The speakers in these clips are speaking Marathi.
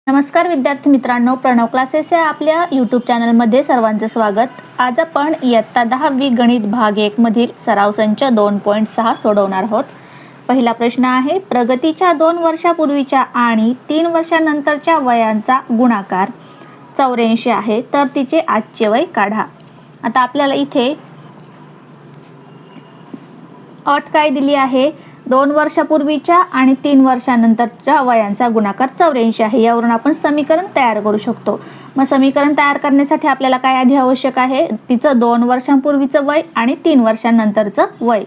नमस्कार विद्यार्थी मित्रांनो, प्रणव क्लासेस या आपल्या यूट्यूब चॅनलमध्ये सर्वांचं स्वागत. आज आपण इयत्ता 10वी गणित भाग 1 मधील सराव संच 2.6 सोडवणार आहोत. पहिला प्रश्न आहे, प्रगतीच्या 2 वर्षापूर्वीच्या आणि 3 वर्षानंतरच्या वयांचा गुणाकार 84 आहे, तर तिचे आजचे वय काढा. आता आपल्याला इथे अट काय दिली आहे, 2 वर्षापूर्वीच्या आणि 3 वर्षानंतरच्या वयांचा गुणाकार 84 आहे. यावरून आपण समीकरण तयार करू शकतो. मग समीकरण तयार करण्यासाठी आपल्याला काय आधी आवश्यक आहे, तिचं 2 वर्षांपूर्वीचं वय आणि 3 वर्षांनंतरचं वय.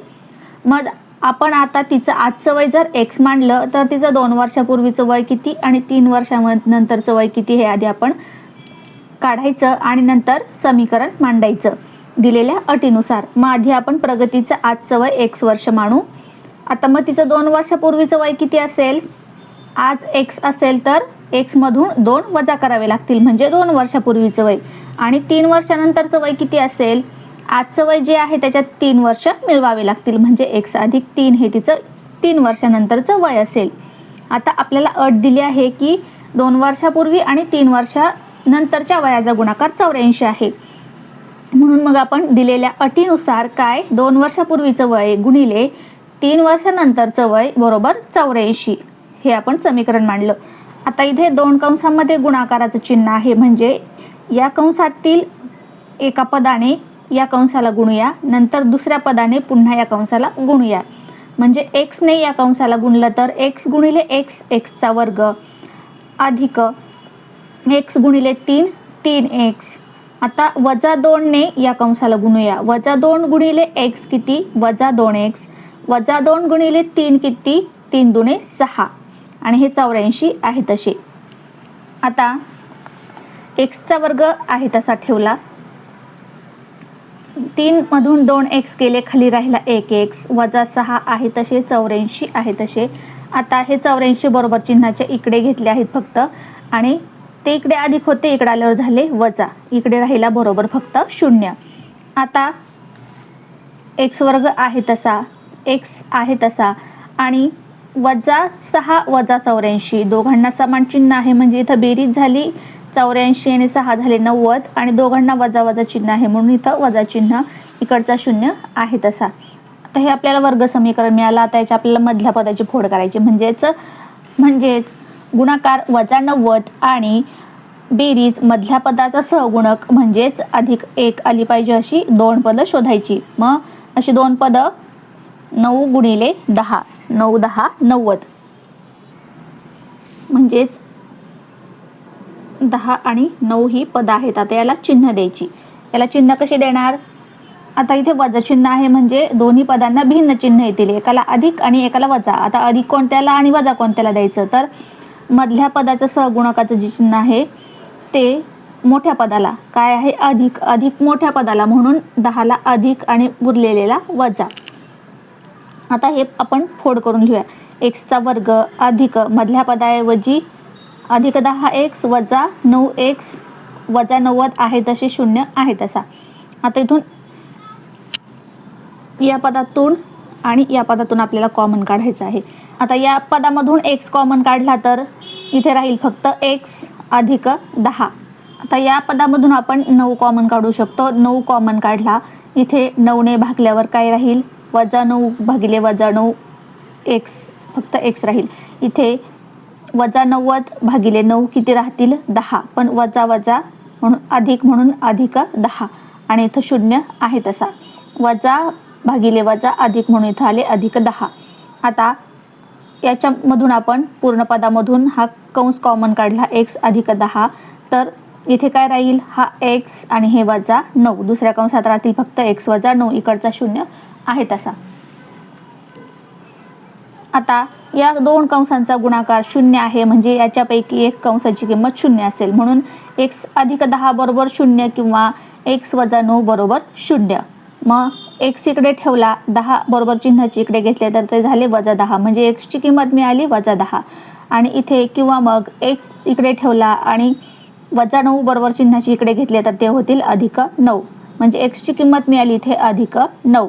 मग आपण आता तिचं आजचं वय जर x मांडलं तर तिचं 2 वर्षापूर्वीचं वय किती आणि 3 वर्षानंतरचं वय किती हे आधी आपण काढायचं आणि नंतर समीकरण मांडायचं दिलेल्या अटीनुसार. मग आधी आपण प्रगतीचं आजचं वय x वर्ष मानू. आता मग तिचं 2 वर्षापूर्वीचं वय किती असेल, आज x असेल तर x मधून 2 वजा करावे लागतील म्हणजे 2 वर्षापूर्वीचं वय. आणि 3 वर्षानंतरचं वय किती असेल, आजचं वय जे आहे त्याच्यात 3 वर्ष मिळवावे लागतील म्हणजे x अधिक 3 हे तिचं 3 वर्षानंतरचं वय असेल. आता आपल्याला अट दिली आहे की 2 वर्षापूर्वी आणि 3 वर्षानंतरच्या वयाचा गुणाकार 84 आहे. म्हणून मग आपण दिलेल्या अटीनुसार काय, 2 वर्षापूर्वीचं वय गुणिले 3 वर्षानंतरचं वय बरोबर 84 हे आपण समीकरण मांडलं. आता इथे 2 कंसामध्ये गुणाकाराचं चिन्ह आहे म्हणजे या कंसातील एका पदाने या कंसाला गुणूया, नंतर दुसऱ्या पदाने पुन्हा या कंसाला गुणूया. म्हणजे x ने या कंसाला गुणलं तर x गुणिले x, x चा वर्ग अधिक x गुणिले 3, 3x. आता वजा 2 ने या कंसाला गुणूया, वजा 2 गुणिले x किती, वजा 2x, वजा 2 गुणिले 3 किती, 3 दुणे 6 आणि हे 84 आहे तसे. आता x चा वर्ग आहे तसा ठेवला, 3 मधून 2x गेले, खाली राहिला 1x, वजा 6 आहे तसे, 84 आहे तसे. आता हे 84 बरोबर चिन्हाच्या इकडे घेतले आहेत फक्त आणि ते इकडे अधिक होते, इकडे आल्यावर झाले वजा, इकडे राहिला बरोबर फक्त 0. आता x वर्ग आहे तसा, x आहे तसा आणि वजा 6 वजा 84 दोघांना समान चिन्ह आहे म्हणजे इथं बेरीज झाली, 84 आणि 6 झाले 90 आणि दोघांना वजा वजा चिन्ह आहे म्हणून इथं वजा चिन्ह, इकडचा 0 आहे तसा. आता हे आपल्याला वर्ग समीकरण मिळालं. आता याच्या आपल्याला मधल्या पदाची फोड करायची म्हणजेच गुणाकार वजा 90 आणि बेरीज मधल्या पदाचा सहगुणक म्हणजेच अधिक 1 आली पाहिजे अशी 2 पदं शोधायची. मग अशी 2 पदं 9 गुणिले 10, 9 10 90 म्हणजेच 10 आणि 9 ही पदं आहेत. आता याला चिन्ह द्यायची. याला चिन्ह कशी देणार, आता इथे वजा चिन्ह आहे म्हणजे दोन्ही पदांना भिन्न चिन्ह येतील, एकाला अधिक आणि एकाला वजा. आता अधिक कोणत्याला आणि वजा कोणत्याला द्यायचं, तर मधल्या पदाचं सहगुणकाचं जे चिन्ह आहे ते मोठ्या पदाला काय आहे, अधिक, अधिक मोठ्या पदाला म्हणून 10ला अधिक आणि उरलेलेला वजा. आता हे आपण फोड करून लिहूया, x चा वर्ग अधिक मधल्या पदाऐवजी अधिक 10x वजा 9x वजा 90 आहे तसे 0 आहे तसा. आता इथून या पदातून आणि या पदातून आपल्याला कॉमन काढायचं आहे. आता या पदामधून x कॉमन काढला तर इथे राहील फक्त x अधिक 10. आता या पदामधून आपण 9 कॉमन काढू शकतो, 9 कॉमन काढला, इथे 9 ने भागल्यावर काय राहील, वजा 9 भागिले वजा 9 x, फक्त x राहील. इथे वजा 90 भागिले 9 किती राहतील 10, पण वजा वजा म्हणून अधिक 10 आणि इथं 0 आहे तसा, वजा भागिले वजा अधिक म्हणून इथं आले अधिक 10. आता याच्यामधून आपण पूर्ण पदामधून हा कंस कॉमन काढला x अधिक 10, तर इथे काय राहील, हा x आणि हे वजा 9, दुसऱ्या कंसात राहतील फक्त x वजा 9, इकडचा 0 आहे तसा. आता या 2 कंसांचा गुणाकार 0 आहे म्हणजे याच्यापैकी एक कंसाची किंमत 0 असेल म्हणून x अधिक 10 बरोबर 0 किंवा x वजा 9 बरोबर 0. मग x इकडे ठेवला, 10 बरोबर चिन्हाची इकडे घेतले तर ते झाले वजा 10 म्हणजे x ची किंमत मिळाली वजा 10. आणि इथे किंवा मग x इकडे ठेवला आणि वजा 9 बरोबर चिन्हाची इकडे घेतले तर ते होतील अधिक 9 म्हणजे x ची किंमत मिळाली इथे अधिक 9.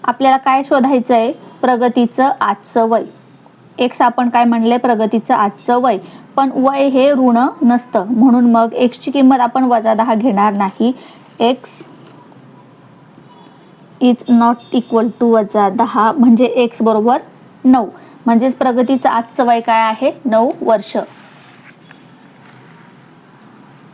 आपल्याला काय शोधायचं आहे, प्रगतीचं आजचं वय. एक्स आपण काय म्हणले, प्रगतीचं आजचं वय, पण वय हे ऋण नसतं, म्हणून मग एक्सची किंमत आपण -10 घेणार नाही. X is not equal to -10 म्हणजे एक्स बरोबर 9, म्हणजेच प्रगतीचं आजचं वय काय आहे, 9 वर्ष.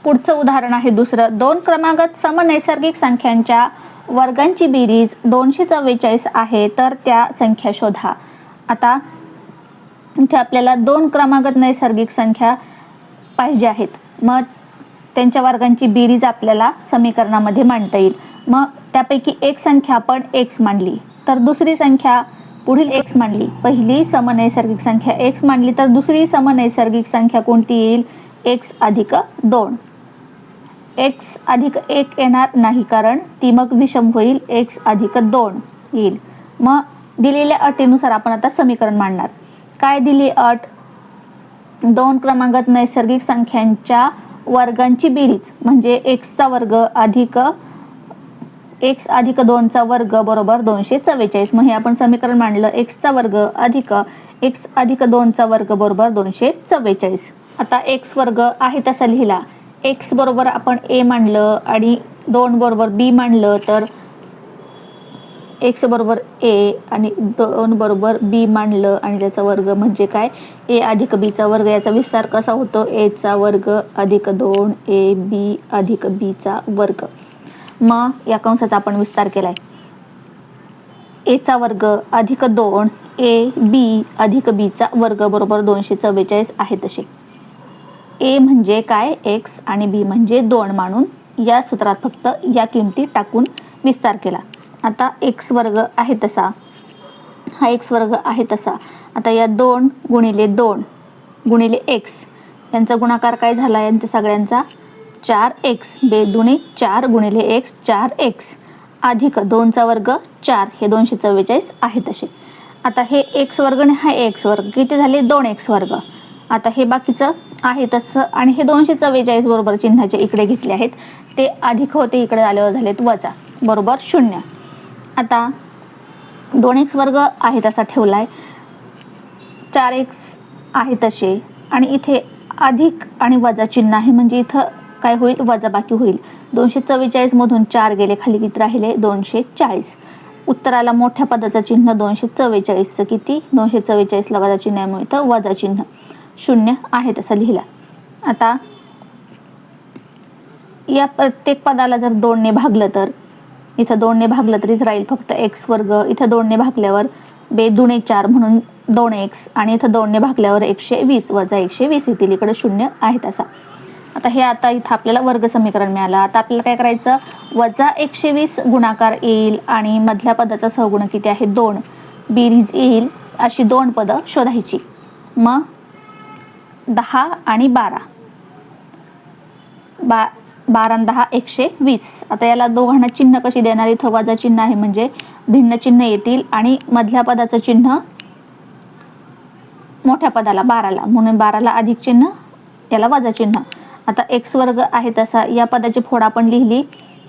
पुढचं उदाहरण आहे दुसरं. 2 क्रमागत समनैसर्गिक संख्यांच्या वर्गांची बेरीज 244 आहे, तर त्या संख्या शोधा. आता इथे आपल्याला 2 क्रमागत नैसर्गिक संख्या पाहिजे आहेत. मग त्यांच्या वर्गांची बेरीज आपल्याला समीकरणामध्ये मांडता येईल. मग त्यापैकी एक संख्या आपण x मांडली, तर दुसरी संख्या पुढील x मांडली. पहिली समनैसर्गिक संख्या x मांडली, तर दुसरी समनैसर्गिक संख्या कोणती येईल, x अधिक 2. x अधिक 1 येणार नाही, कारण ती मग विषम होईल, x अधिक 2 येईल. मग दिलेल्या अटीनुसार आपण आता समीकरण मांडणार. काय दिली अट, 2 क्रमागत नैसर्गिक संख्यांच्या वर्गांची बेरीज म्हणजे x चा वर्ग अधिक x अधिक 2 चा वर्ग बरोबर 244. मग हे आपण समीकरण मांडलं, x चा वर्ग अधिक x अधिक 2 चा वर्ग बरोबर 244. आता x वर्ग आहे तसा लिहिला. x बरोबर आपण a मांडलं आणि 2 बरोबर b मांडलं, तर x बरोबर a आणि 2 बरोबर b मांडलं आणि त्याचा वर्ग म्हणजे काय, a अधिक b चा वर्ग. याचा विस्तार कसा होतो, a चा वर्ग अधिक 2ab अधिक b चा वर्ग. मग या कंसाचा आपण विस्तार केलाय, a चा वर्ग अधिक 2ab अधिक b चा वर्ग बरोबर 244 आहे तसे. a म्हणजे काय, x आणि b म्हणजे 2 मानून या सूत्रात फक्त या किमती टाकून विस्तार केला. आता x वर्ग आहे तसा, हा x वर्ग आहे तसा. आता या 2 गुणिले 2 गुणिले x यांचा गुणाकार काय झाला, यांच्या सगळ्यांचा 4x, 2 दुणे 4 गुणिले x 4x अधिक 2 चा वर्ग 4, हे 244 आहे तसे. आता हे x वर्ग आणि हा x वर्ग किती झाले, 2x वर्ग. आता हे बाकीचं आहे तसं आणि हे 244 बरोबर चिन्हाचे इकडे घेतले आहेत, ते अधिक होते, इकडे आल्यावर झालेत वजा बरोबर 0. आता 2x वर्ग आहे तसा ठेवलाय, 4x आहे तसे आणि इथे अधिक आणि वजा चिन्ह आहे, म्हणजे इथं काय होईल, वजा बाकी होईल. 244 मधून 4 गेले खाली, किती राहिले, 240. उत्तराला मोठ्या पदाचं चिन्ह 244 किती, 244 ला वजा चिन्ह आहे, म्हणून इथं वजा चिन्ह 0 आहे तसा लिहिला. आता या प्रत्येक पदाला जर 2 ने भागलं, तर इथं 2 ने भागलं तर इथं राहील फक्त x वर्ग. इथं 2 ने भागल्यावर 2 दुणे 4 म्हणून 2x आणि इथं 2 ने भागल्यावर 120 वजा 120 येतील, इकडे 0 आहे तसा. आता हे आता इथं आपल्याला वर्ग समीकरण मिळालं. आता आपल्याला काय करायचं, वजा 120 गुणाकार येईल आणि मधल्या पदाचा सहगुणक किती आहे, 2 बेरीज येईल, अशी 2 पदं शोधायची. मग 10 आणि 12, 12 आणि 10 120. आता याला दोघांना चिन्ह कशी देणार, इथं वजा चिन्ह आहे म्हणजे भिन्न चिन्ह येतील आणि मधल्या पदाचं चिन्ह मोठ्या पदाला 12ला, म्हणून 12ला अधिक चिन्ह, याला वजा चिन्ह. आता x वर्ग आहे तसा, या पदाची फोड आपण लिहिली,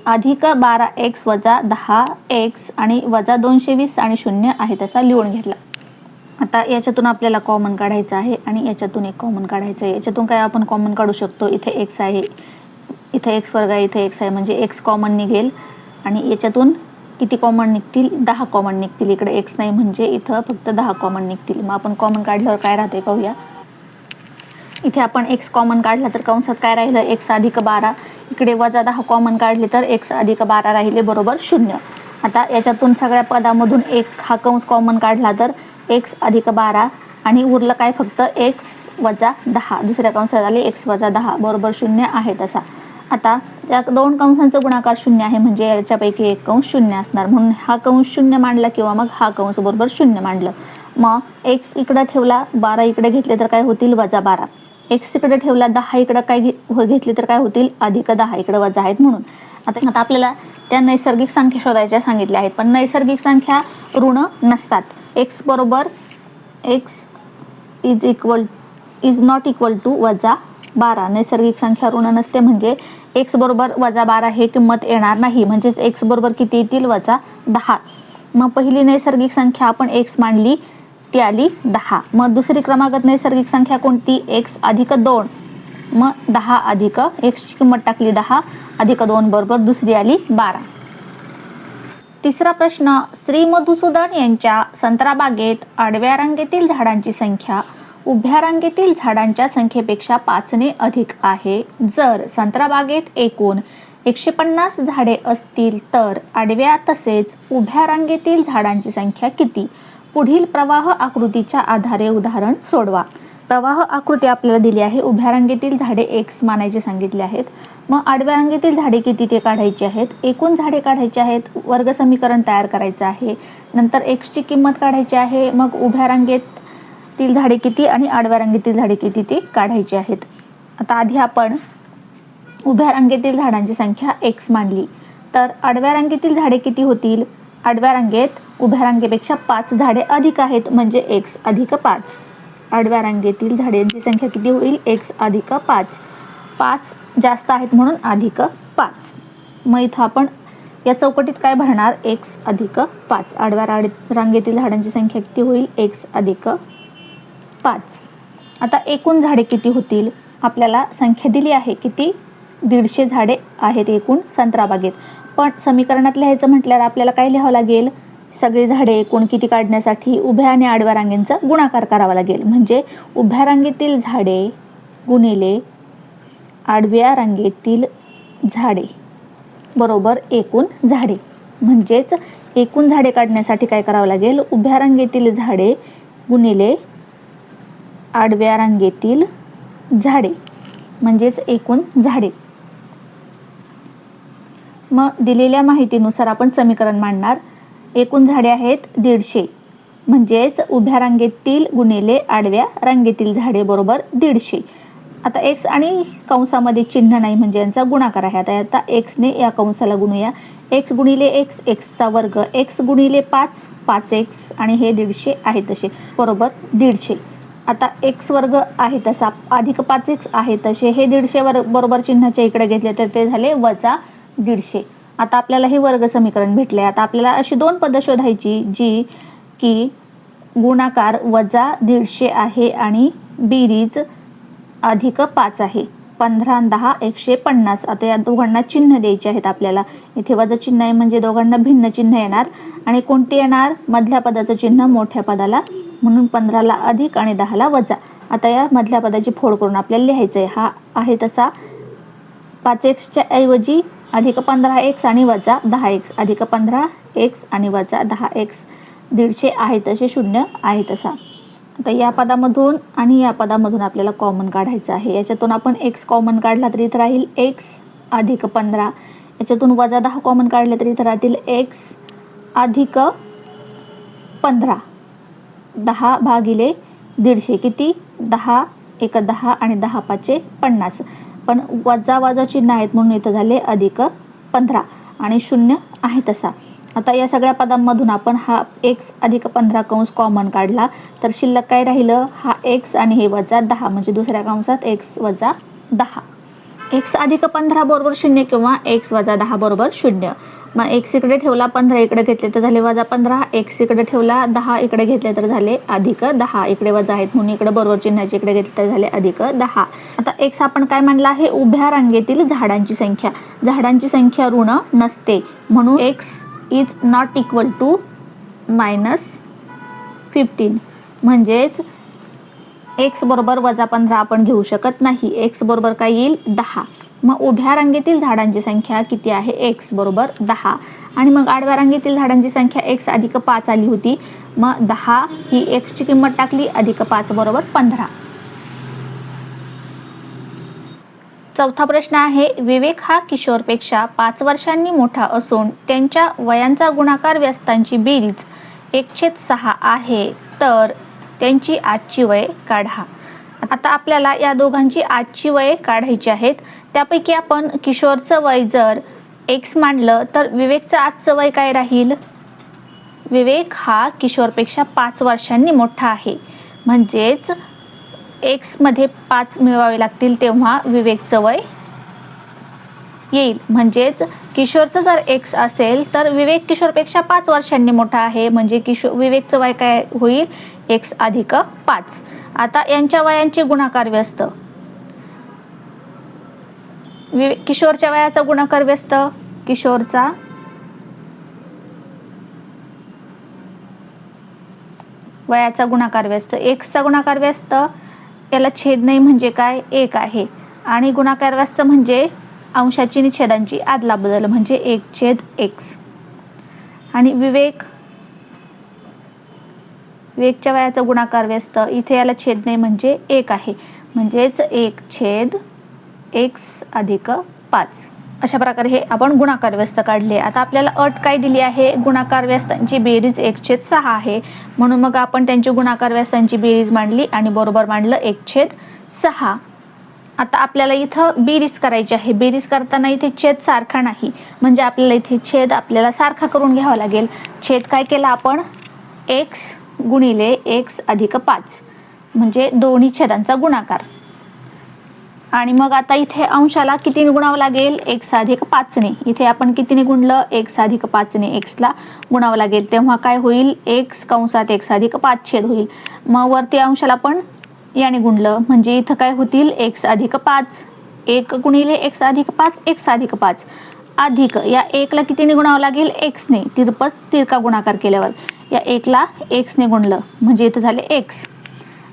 अधिक 12x वजा 10x आणि वजा 220 आणि 0 आहे तसा लिहून घेतला. आता याच्यातून आपल्याला कॉमन काढायचं आहे आणि याच्यातून एक कॉमन काढायचं आहे. याच्यातून काय आपण कॉमन काढू शकतो, इथे x आहे, इथे x वर्ग आहे, इथे x आहे, म्हणजे x कॉमन निघेल आणि याच्यातून किती कॉमन निघतील, 10 कॉमन निघतील. इकडे x नाही म्हणजे इथं फक्त 10 कॉमन निघतील. मग आपण कॉमन काढल्यावर काय राहते पाहूया. इथे आपण x कॉमन काढला तर कंसात काय राहिलं, x अधिक 12, इकडे वजा 10 कॉमन काढले तर x अधिक 12 राहिले बरोबर 0. आता याच्यातून सगळ्या पदामधून एक हा कंस कॉमन काढला तर x अधिक 12 आणि उरलं काय फक्त x वजा 10, दुसऱ्या कंसात आले x वजा 10 बरोबर 0 आहे तसा. आता या 2 कंसांचा गुणाकार 0 आहे म्हणजे याच्यापैकी एक कंस 0 असणार, म्हणून हा कंस 0 मांडला किंवा मग हा कंस बरोबर 0 मांडलं. मग x इकडे ठेवला, 12 इकडे घेतले तर काय होतील, वजा 12. x इकडे ठेवला, 10 इकडे काय घेतले तर काय होतील, अधिक 10, इकडे वजा आहेत म्हणून. आता आपल्याला त्या नैसर्गिक संख्या शोधायच्या सांगितल्या आहेत, पण नैसर्गिक संख्या ऋण नसतात. x बरोबर x is not equal to वजा 12, नैसर्गिक संख्या ऋण नसते म्हणजे x बरोबर वजा 12 हे किंमत येणार नाही, म्हणजेच x बरोबर किती येतील, वजा 10. मग पहिली नैसर्गिक संख्या आपण x मांडली, ती आली 10. मग दुसरी क्रमागत नैसर्गिक संख्या कोणती? x अधिक 2. मग 10 अधिक x ची किंमत टाकली 10 अधिक 2 बरोबर दुसरी आली 12. तिसरा प्रश्न, श्री मधुसूदन यांच्या संत्रा बागेत आडव्या रांगेतील झाडांची संख्या उभ्या रांगेतील झाडांच्या संख्येपेक्षा 5 ने अधिक आहे. जर संत्रा बागेत एकूण 150 झाडे असतील तर आडव्या तसेच उभ्या रांगेतील झाडांची संख्या किती? पुढील प्रवाह आकृतीच्या आधारे उदाहरण सोडवा. प्रवाह आकृती आपल्याला दिली आहे. उभ्या रांगेतील झाडे x मानायचे सांगितले आहेत. मग आडव्या रांगेतील झाडे किती ते काढायची आहेत. एकूण झाडे काढायची आहेत. वर्ग समीकरण तयार करायचं आहे. नंतर x ची किंमत काढायची आहे. मग उभ्या रांगेतील झाडे किती आणि आडव्या रांगेतील झाडे किती ते काढायची आहेत. आता आधी आपण उभ्या रांगेतील झाडांची संख्या x मानली तर आडव्या रांगेतील झाडे किती होतील? आडव्या रांगेत उभ्या रांगेपेक्षा 5 झाडे अधिक आहेत म्हणजे x अधिक 5. आडव्या रांगेतील झाडांची संख्या किती होईल? x अधिक 5. 5 जास्त आहेत म्हणून अधिक 5. मग इथं आपण या चौकटीत काय भरणार? x अधिक 5. आडव्या रांगेतील झाडांची संख्या किती होईल? x अधिक 5. आता एकूण झाडे किती होतील? आपल्याला संख्या दिली आहे किती? 150 झाडे आहेत एकूण संत्रा बागेत. पण समीकरणात लिहायचं म्हटल्यावर आपल्याला काय लिहावं लागेल? सगळी झाडे एकूण किती काढण्यासाठी उभ्या आणि आडव्या रांगेंचा गुणाकार करावा लागेल. म्हणजे उभ्या रांगेतील झाडे गुणिले आडव्या रांगेतील झाडे बरोबर एकूण झाडे. म्हणजेच एकूण झाडे काढण्यासाठी काय करावं लागेल? उभ्या रांगेतील झाडे गुणिले आडव्या रांगेतील झाडे म्हणजेच एकूण झाडे. मग दिलेल्या माहितीनुसार आपण समीकरण मांडणार. एकूण झाडे आहेत 150 म्हणजेच उभ्या रांगेतील गुणिले आडव्या रांगेतील झाडे बरोबर 150. आता x आणि कंसामध्ये चिन्ह नाही म्हणजे यांचा गुणाकार आहे. आता x ने या कंसाला गुणूया. x गुणिले x x चा वर्ग, x गुणिले 5 5x आणि हे 150 आहे तसे बरोबर 150. आता x वर्ग आहे तसा अधिक 5x आहे तसे हे 150 बरोबर चिन्हाच्या इकडे घेतले तर ते झाले वजा 150. आता आपल्याला हे वर्ग समीकरण भेटले. आता आपल्याला अशी दोन पदं शोधायची जी की गुणाकार वजा 150 आहे आणि बेरीज अधिक 5 आहे. 15 आणि 10 150. आता या दोघांना चिन्ह द्यायचे आहेत आपल्याला. इथे वजा चिन्ह आहे म्हणजे दोघांना भिन्न चिन्ह येणार आणि कोणते येणार? मधल्या पदाचं चिन्ह मोठ्या पदाला म्हणून 15ला अधिक आणि 10ला वजा. आता या मधल्या पदाची फोड करून आपल्याला लिहायचं आहे. हा आहे तसा 5x ऐवजी अधिक 15x आणि वजा 10x अधिक 15x आणि वजा 10x. 150 आहे तसे 0 आहे तसा. आता या पदामधून आणि या पदामधून आपल्याला कॉमन काढायचं आहे. याच्यातून आपण x कॉमन काढला तरी इथं राहील x अधिक 15. याच्यातून वजा 10 कॉमन काढले तरी इथं राहतील x अधिक 15. 10 भागिले 150 किती? 10 1 10 आणि 10 5 50. पण वजा वजा चिन्ह आहेत म्हणून इथं झाले अधिक 15 आणि 0 आहे तसा. आता या सगळ्या पदांमधून आपण हा x अधिक 15 कंस कॉमन काढला तर शिल्लक काय राहिलं? हा x आणि हे वजा 10 म्हणजे दुसऱ्या कंसात x वजा 10. x अधिक 15 बरोबर 0 किंवा x वजा 10 बरोबर 0. मग x इकडे ठेवला 15 इकडे घेतले तर झाले वजा 15. x इकडे ठेवला 10 इकडे घेतले तर झाले अधिक 10. इकडे वजा आहेत म्हणून इकडे बरोबर चिन्हाचे इकडे घेतले तर झाले अधिक 10. आता x आपण काय म्हणला आहे? उभ्या रांगेतील झाडांची संख्या. झाडांची संख्या ऋण नसते म्हणून x is not equal to -15 म्हणजेच x बरोबर वजा 15 आपण घेऊ शकत नाही. x बरोबर काय येईल? 10. मग उभ्या रांगेतील झाडांची संख्या किती आहे? x बरोबर 10. आणि मग आडव्या रांगेतील झाडांची संख्या x अधिक 5 आली होती. मग 10 ही x ची किंमत टाकली अधिक 5 बरोबर 15. चौथा प्रश्न आहे, विवेक हा किशोरपेक्षा 5 वर्षांनी मोठा असून त्यांच्या वयांचा गुणाकार व्यस्तांची बेरीज 1/6 आहे तर त्यांची आजची वय काढा. आता आपल्याला या दोघांची आजची वय काढायची आहेत. त्यापैकी आपण किशोरचं वय जर x मानलं तर विवेकचं आजचं वय काय राहील? विवेक हा किशोरपेक्षा 5 वर्षांनी मोठा आहे म्हणजेच x मध्ये 5 मिळवावे लागतील तेव्हा विवेकचं वय येईल. म्हणजेच किशोरचं जर x असेल तर विवेक किशोरपेक्षा 5 वर्षांनी मोठा आहे, म्हणजे विवेकचं वय काय होईल x अधिक 5. आता यांच्या वयांचे गुणाकार व्यस्त. किशोरच्या वयाचा गुणाकार व्यस्त, किशोरचा वयाचा गुणाकार व्यस्त, x चा गुणाकार व्यस्त, याला छेद नाही म्हणजे काय 1 आहे, आणि गुणाकार व्यस्त म्हणजे अंशाची आणि छेदांची आदला बदल म्हणजे 1/x. आणि विवेकच्या वयाचा गुणाकार व्यस्त, इथे याला छेद नाही म्हणजे 1 आहे, म्हणजेच 1/x अधिक 5. अशा प्रकारे हे आपण गुणाकार व्यस्त काढले. आता आपल्याला अट काय दिली आहे, गुणाकार व्यस्तांची बेरीज 1/6 आहे, म्हणून मग आपण त्यांची गुणाकार व्यस्तांची बेरीज मांडली आणि बरोबर मांडलं 1/6. आता आपल्याला इथं बेरीज करायची आहे. बेरीज करताना इथे छेद सारखा नाही, म्हणजे आपल्याला इथे छेद आपल्याला सारखा करून घ्यावा लागेल. छेद काय केला आपण, x गुणिले x अधिक 5 म्हणजे दोन्ही छेदांचा गुणाकार. आणि मग आता इथे अंशाला कितीने गुणावं लागेल, x अधिक 5 ने. इथे आपण कितीने गुणलं, x अधिक 5 ने x ला गुणावं लागेल, तेव्हा काय होईल, x कंसात x अधिक 5 छेद होईल. मग वरती अंशाला पण याने गुणलं म्हणजे इथं काय होतील, x अधिक 5, 1 गुणिले x अधिक 5 x अधिक 5 अधिक या 1 ला कितीने गुणावं लागेल, x ने. तिरका गुणाकार केल्यावर या 1 ला x ने गुणलं म्हणजे इथं झाले x,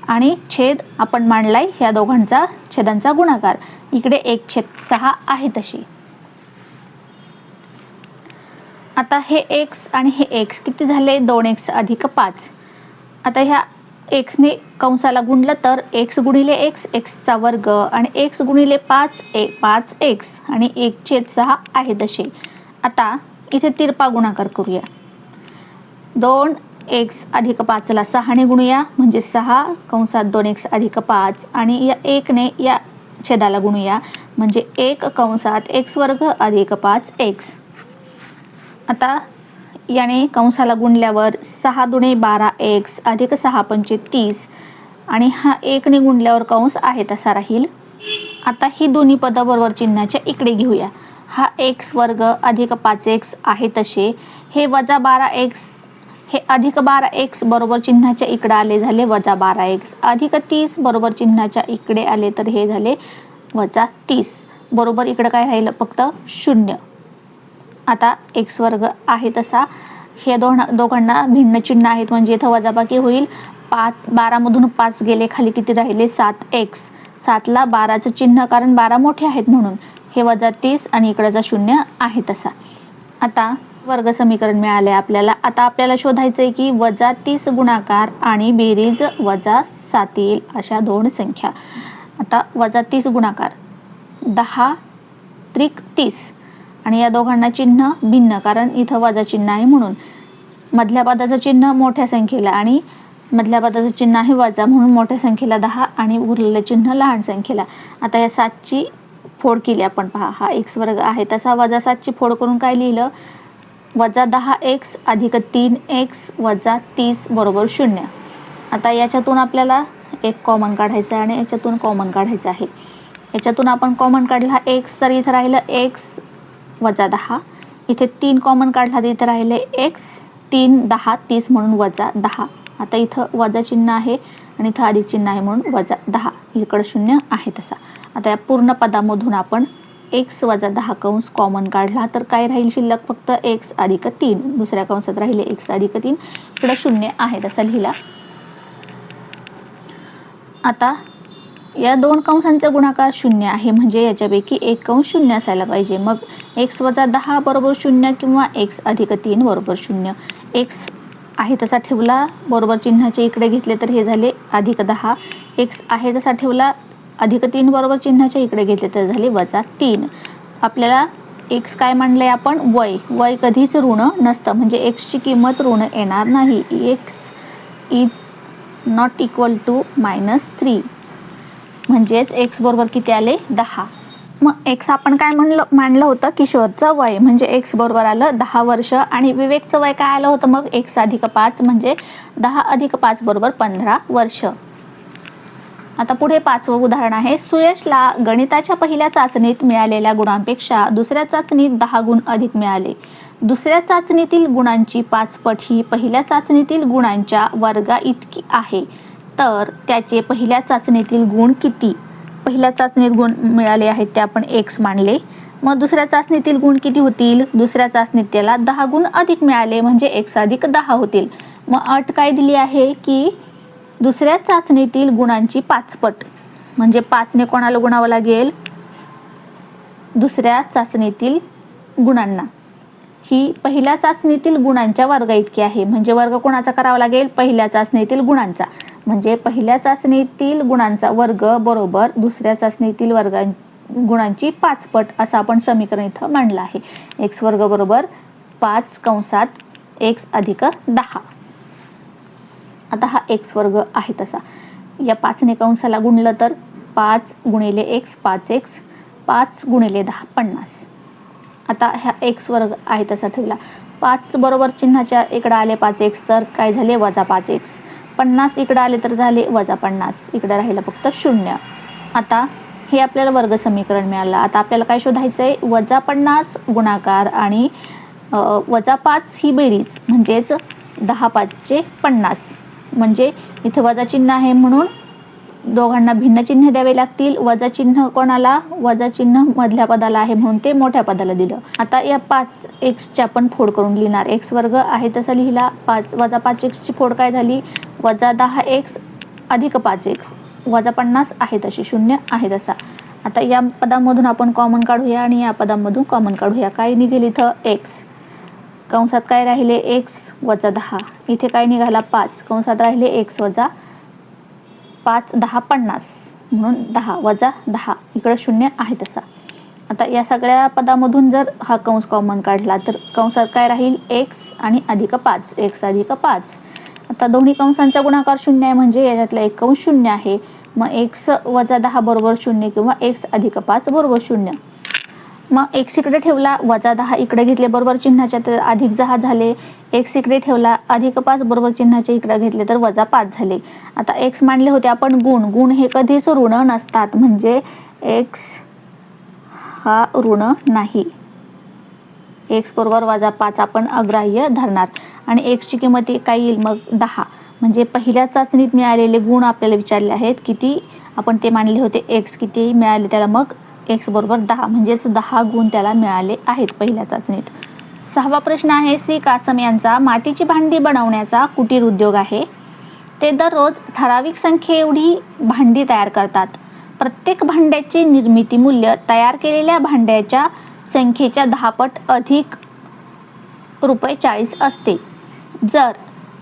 आणि छेद आपण मांडलाय या दोघांचा छेदांचा गुणाकार. इकडे 1/6 आहे तशी. आता हे x आणि हे x किती झाले, 2x अधिक 5. आता ह्या x ने कंसाला गुणलं तर x गुणिले x, x चा वर्ग, आणि x गुणिले 5x आणि 1/6 आहे तसे. आता इथे तिरपा गुणाकार करूया. 2x अधिक 5 ला 6 ने गुणूया म्हणजे 6 कंसात 2x अधिक 5, आणि या 1 ने या छेदाला गुणूया म्हणजे 1 कंसात x वर्ग अधिक 5x. आता याने कंसाला गुणल्यावर 6 दुणे 12x अधिक 6 पंचे 30, आणि हा 1 ने गुणल्यावर कंस आहे तसा राहील. आता ही दोन्ही पदं बरोबर चिन्हाच्या इकडे घेऊया. हा x वर्ग अधिक 5x आहे तसे, हे वजा 12x हे अधिक 12x बरोबर चिन्हाच्या इकडे आले झाले वजा 12x, अधिक 30 बरोबर चिन्हाच्या इकडे आले तर हे झाले वजा 30. बरोबर इकडे काय राहिलं, फक्त 0. आता x वर्ग आहे तसा, हे दोघांना भिन्न चिन्ह आहेत म्हणजे इथं वजाबाकी होईल. 12 मधून 5 गेले खाली, किती राहिले 7x. 7 ला 12चं चिन्ह, कारण 12 मोठे आहेत म्हणून, हे वजा 30 आणि इकडचा 0 आहे तसा. आता वर्ग समीकरण मिळाले आपल्याला. आता आपल्याला शोधायचं आहे की वजा 30 गुणाकार आणि बेरीज वजा 7 येईल अशा दोन संख्या. आता वजा 30 गुणाकार 10 त्रिक 30, आणि या दोघांना चिन्ह भिन्न, कारण इथं वजा चिन्ह आहे म्हणून. मधल्या पदाचं चिन्ह मोठ्या संख्येला आणि मधल्या पदाचं चिन्ह आहे वजा, म्हणून मोठ्या संख्येला 10 आणि उरलेलं चिन्ह लहान संख्येला. आता या 7ची फोड केली आपण, पहा हा x वर्ग आहे तसा वजा 7ची फोड करून काय लिहिलं, वजा 10x अधिक 3x वजा 30 बरोबर 0. आता याच्यातून आपल्याला एक कॉमन काढायचं आहे आणि याच्यातून कॉमन काढायचं आहे. याच्यातून आपण कॉमन काढला x, तर इथं राहिलं x वजा 10. इथे 3 कॉमन काढला तर इथं राहिले x, 3 10 30 म्हणून वजा 10. आता इथं वजा चिन्ह आहे आणि इथं अधिक चिन्ह आहे म्हणून वजा 10, इकडं 0 आहे तसा. आता या पूर्ण पदामधून आपण x वजा 10 कंस कॉमन काढला तर काय राहील शिल्लक, फक्त x अधिक 3. दुसऱ्या कंसात राहिले x अधिक 3, इकडं 0 आहे तसा लिहिला. आता या दोन कंसांचा गुणाकार 0 आहे, म्हणजे याच्यापैकी एक कंस 0 असायला पाहिजे. मग x वजा 10 बरोबर 0 किंवा x अधिक 3 बरोबर 0. x आहे तसा ठेवला, बरोबर चिन्हाचे इकडे घेतले तर हे झाले अधिक 10. x आहे तसा ठेवला, अधिक 3 बरोबर चिन्हाच्या इकडे घेतले तर झाले वजा 3. आपल्याला x काय मांडलंय आपण, वय कधीच ऋण नसतं, म्हणजे x ची किंमत ऋण येणार नाही. x is not equal to -3, म्हणजेच x बरोबर किती आले 10. मग x आपण काय मांडलं होतं, किशोरचं वय, म्हणजे x बरोबर आलं 10 वर्ष, आणि विवेकचं वय काय आलं होतं मग x अधिक 5 म्हणजे 10 अधिक 5 बरोबर 15 वर्ष. आता पुढे 5वं उदाहरण आहे. सुयशला गणिताच्या पहिल्या चाचणीत मिळालेल्या गुणांपेक्षा दुसऱ्या चाचणीत 10 गुण अधिक मिळाले. दुसऱ्या चाचणीतील गुणांची 5 पट ही पहिल्या चाचणीतील गुणांच्या वर्गा इतकी आहे, तर त्याचे पहिल्या चाचणीतील गुण किती? पहिल्या चाचणीत गुण मिळाले आहेत ते आपण x मानले. मग दुसऱ्या चाचणीतील गुण किती होतील? दुसऱ्या चाचणीत त्याला 10 गुण अधिक मिळाले म्हणजे x अधिक 10 होतील. मग अट काय दिली आहे की दुसऱ्या चाचणीतील गुणांची 5 पट, म्हणजे 5 ने कोणाला गुणावं लागेल? दुसऱ्या चाचणीतील गुणांना. ही पहिल्या चाचणीतील गुणांच्या वर्गा इतकी आहे, म्हणजे वर्ग कोणाचा करावा लागेल? पहिल्या चाचणीतील गुणांचा. म्हणजे पहिल्या चाचणीतील गुणांचा वर्ग बरोबर दुसऱ्या चाचणीतील गुणांची 5 पट असं आपण समीकरण इथं मांडलं आहे. x वर्ग बरोबर 5 कंसात x अधिक 10. आता हा x वर्ग आहे तसा या 5 ने कंसाला गुणलं तर 5 गुणिले x 5x, 5 गुणिले 10 50. आता ह्या x वर्ग आहे तसा ठेवला. 5 बरोबर चिन्हाच्या इकडे आले 5x तर काय झाले? वजा 5x. 50 इकडे आले तर झाले वजा 50. इकडे राहिलं फक्त 0. आता हे आपल्याला वर्ग समीकरण मिळालं. आता आपल्याला काय शोधायचं आहे? वजा 50 गुणाकार आणि वजा 5 ही बेरीज, म्हणजेच 10 5 50. म्हणजे इथे वजा चिन्ह आहे म्हणून दोघांना भिन्न चिन्ह द्यावे लागतील. वजा चिन्ह कोणाला? वजा चिन्ह मधल्या पदाला आहे म्हणून ते मोठ्या पदाला दिलं. आता या 5x आपण फोड करून लिहिणार. x वर्ग आहे तसा लिहिला. 5 वजा 5x ची फोड काय झाली? वजा 10x अधिक 5x, वजा 50 आहे तशी 0 आहे तसा. आता या पदामधून आपण कॉमन काढूया आणि या पदामधून कॉमन काढूया. काय निघेल इथं? x. कंसात काय राहिले? x वजा 10. इथे काय निघाला? 5. कंसात राहिले x वजा 5 10 50 म्हणून 10 वजा 10 इकडे 0 आहे तसा. आता या सगळ्या पदामधून जर हा कंस कॉमन काढला तर कंसात काय राहील? x आणि अधिक 5, x अधिक 5. आता दोन्ही कंसांचा गुणाकार 0 आहे म्हणजे याच्यातला एक कंस 0 आहे. मग x वजा 10 बरोबर 0 किंवा x अधिक 5 बरोबर 0. मग x इकडे ठेवला, वजा 10 इकडे घेतले बरोबर चिन्हाच्या तर अधिक 10 झाले. x इकडे ठेवला, अधिक 5 बरोबर चिन्हाचे इकडे घेतले तर वजा 5 झाले. आता x मानले होते आपण गुण. गुण हे कधीच ऋण नसतात, म्हणजे x हा ऋण नाही. x बरोबर वजा 5 आपण अग्राह्य धरणार आणि x ची किंमत काय येईल? मग 10. म्हणजे पहिल्या चाचणीत मिळालेले गुण आपल्याला विचारले आहेत किती, आपण ते मानले होते x किती मिळाले त्याला. मग x बरोबर 10 म्हणजेच 10 गुण त्याला मिळाले आहेत पहिल्या चाचणीत. 6वा प्रश्न आहे. श्री कासम यांचा मातीची भांडी बनवण्याचा कुटीर उद्योग आहे. ते दररोज ठराविक संख्ये एवढी भांडी तयार करतात. प्रत्येक भांड्याचे निर्मिती मूल्य तयार केलेल्या भांड्याच्या संख्येच्या 10 पट अधिक रुपये 40 असते. जर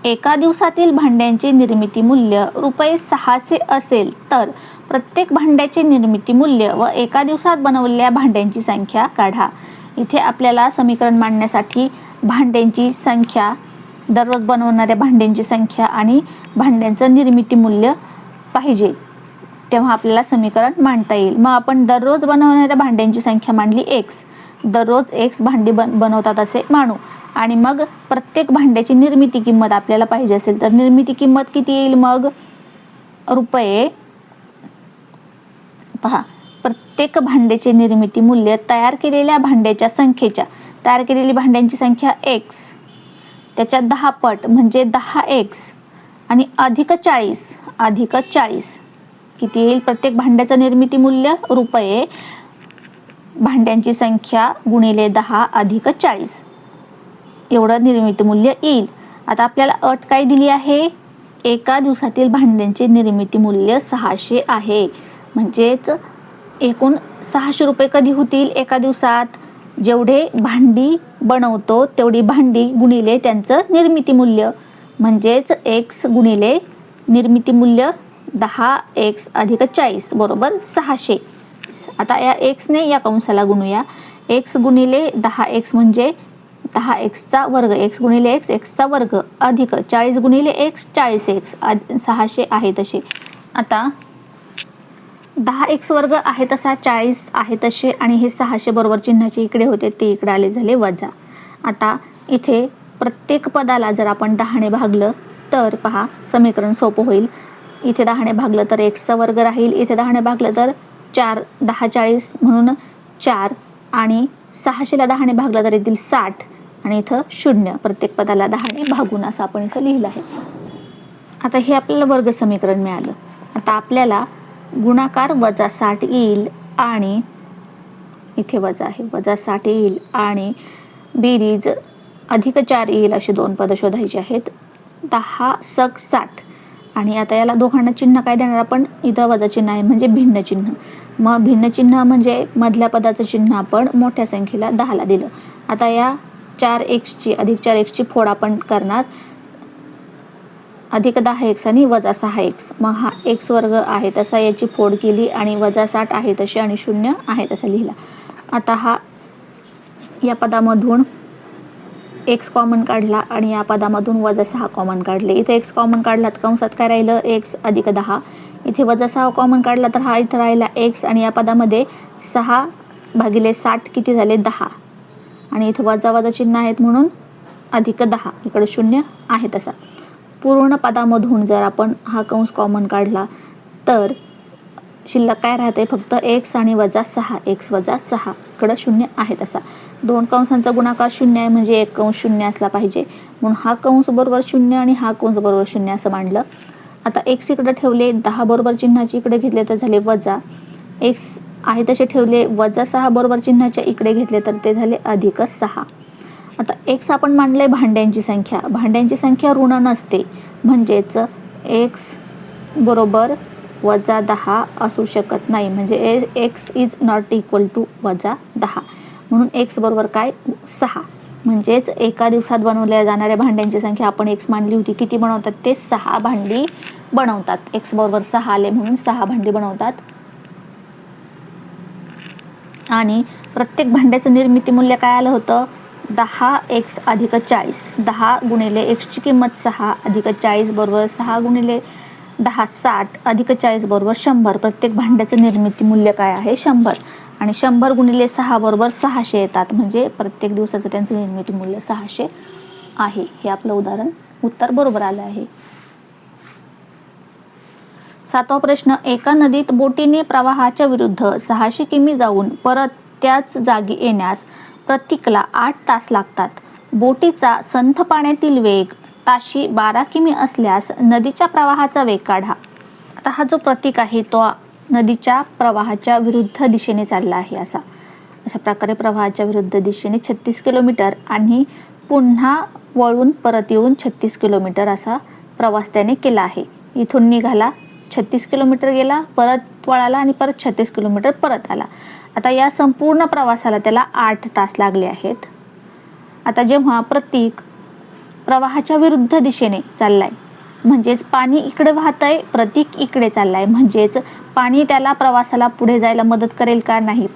एका दिवसातील भांड्यांचे निर्मिती मूल्य रुपये 600 असेल तर प्रत्येक भांड्याचे निर्मिती मूल्य व एका दिवसात बनवलेल्या भांड्यांची संख्या काढा. इथे आपल्याला समीकरण मांडण्यासाठी भांड्यांची संख्या, दररोज बनवणाऱ्या भांड्यांची संख्या आणि भांड्यांचं निर्मिती मूल्य पाहिजे, तेव्हा आपल्याला समीकरण मांडता येईल. मग आपण दररोज बनवणाऱ्या भांड्यांची संख्या मांडली x. दररोज x भांडी बनवतात असे मानू. आणि मग प्रत्येक भांड्याची निर्मिती किंमत आपल्याला पाहिजे असेल तर निर्मिती किंमत किती येईल? मग रुपये, पहा, प्रत्येक भांड्याचे निर्मिती मूल्य तयार केलेल्या भांड्याच्या संख्येच्या, तयार केलेली भांड्यांची संख्या x, त्याच्या 10 पट म्हणजे 10x आणि अधिक 40 किती येईल? प्रत्येक भांड्याचं निर्मिती मूल्य रुपये, भांड्यांची संख्या गुणिले 10 अधिक 40 एवढं निर्मिती मूल्य येईल. आता आपल्याला अट काय दिली आहे? एका दिवसातील भांड्यांचे निर्मिती मूल्य 600 आहे. म्हणजेच एकूण 600 रुपये कधी होतील एका दिवसात? जेवढे भांडी बनवतो तेवढी भांडी गुणिले त्यांचं निर्मिती मूल्य, म्हणजेच x गुणिले निर्मिती मूल्य 10x अधिक 40 बरोबर 600. आता या x ने या कंसाला गुणूया. x गुणिले 10x म्हणजे 10x चा वर्ग, x गुणिले x चा वर्ग अधिक 40 गुणिले x 40x 600 आहे तसे. आता 10x वर्ग आहे तसा 40 आहे तसे आणि हे 600 बरोबर चिन्हाचे इकडे होते ते इकडे आले झाले वजा. आता इथे प्रत्येक पदाला जर आपण 10 ने भागलं तर पहा समीकरण सोपं होईल. इथे 10ने भागलं तर एक्सचा वर्ग राहील, इथे 10ने भागलं तर 4 10 40 म्हणून 4 आणि 600ला 10ने भागलं तर येतील 60 आणि इथं 0 प्रत्येक पदाला 10ने भागून असं आपण इथं लिहिलं आहे. आता हे आपल्याला वर्ग समीकरण मिळालं. आता आपल्याला गुणाकार -60 येईल आणि इथे वजा आहे -60 येईल आणि बेरीज +4 येईल अशी दोन पदं शोधायची आहेत. 10 + 60 आणि आता याला दोघांना चिन्ह काय देणार आपण, इथं वजा चिन्ह आहे म्हणजे भिन्न चिन्ह. मग भिन्न चिन्ह म्हणजे मधल्या पदाचं चिन्ह आपण मोठ्या संख्येला 10ला दिलं. आता या 4x अधिक 4x फोड आपण करणार अधिक 10x आणि वजा 6x. मग हा x वर्ग आहे तसा याची फोड केली आणि -60 आहे तशी आणि 0 आहे तसा लिहिला. आता हा या पदामधून x कॉमन काढला आणि या पदामधून -6 कॉमन काढले. इथे x कॉमन काढला तर कंसात काय राहिलं x अधिक 10. इथे -6 कॉमन काढला तर हा इथं राहिला x आणि या पदामध्ये 6/60 किती झाले 10 आणि इथे वजा चिन्ह आहेत म्हणून अधिक 10. इकडे 0 आहे तसा. पूर्ण पदामधून जर आपण हा कंस कॉमन काढला तर शिल्लक काय राहते फक्त x आणि -6 x - 6 इकडं 0 आहे तसा. दोन कंसांचा गुणाकार 0 आहे म्हणजे एक कंस 0 असला पाहिजे म्हणून हा कंस बरोबर 0 आणि हा कंस बरोबर 0 असं मांडलं. आता x इकडे ठेवले 10 बरोबर चिन्हाचे इकडे घेतले तर झाले वजा, x आहे तसे ठेवले -6 बरोबर चिन्हाच्या इकडे घेतले तर ते झाले अधिक 6. आता x आपण मांडले भांड्यांची संख्या. भांड्यांची संख्या ऋण नसते म्हणजेच x बरोबर -10 असू शकत नाही म्हणजे x is not equal to -10 म्हणून x बरोबर काय 6 म्हणजेच एका दिवसात बनवल्या जाणाऱ्या भांड्यांची संख्या आपण x मांडली होती. किती बनवतात ते 6 भांडी बनवतात. x बरोबर 6 आले म्हणून 6 भांडी बनवतात. आणि प्रत्येक भांड्याचं निर्मिती मूल्य काय आलं होतं 10x अधिक 40. 10 गुणिले x ची किंमत 6 अधिक 40 बरोबर 6 गुणिले 10 60 अधिक 40 बरोबर 100. प्रत्येक भांड्याचं निर्मिती मूल्य काय आहे 100 आणि 100 गुणिले 6 बरोबर 600 येतात म्हणजे प्रत्येक दिवसाचं त्यांचं निर्मिती मूल्य 600 आहे. हे आपलं उत्तर बरोबर आलं आहे. 7वा प्रश्न, एका नदीत बोटीने प्रवाहाच्या विरुद्ध 600 किमी जाऊन परत त्याच जागी येण्यास प्रतीकला 8 तास लागतात. बोटीचा संथ पाण्यातील वेग ताशी 12 किमी असल्यास नदीच्या प्रवाहाचा वेग काढा. आता हा जो प्रतीक आहे तो नदीच्या प्रवाहाच्या विरुद्ध दिशेने चालला आहे. अशा प्रकारे प्रवाहाच्या विरुद्ध दिशेने 36 किलोमीटर आणि पुन्हा वळून परत येऊन 36 किलोमीटर असा प्रवास त्याने केला आहे. इथून निघाला 36 किलोमीटर गेला, परत वळाला आणि परत 36 किलोमीटर परत आला. आता या संपूर्ण प्रवासाला त्याला 8 तास लागले आहेत. आता जेव्हा प्रतीक प्रवाहाच्या विरुद्ध दिशेने चाललाय म्हणजेच पाणी इकडे वाहतंय, प्रतीक इकडे चाललाय म्हणजेच पाणी त्याला प्रवासाला पुढे जायला मदत करेल का नाही.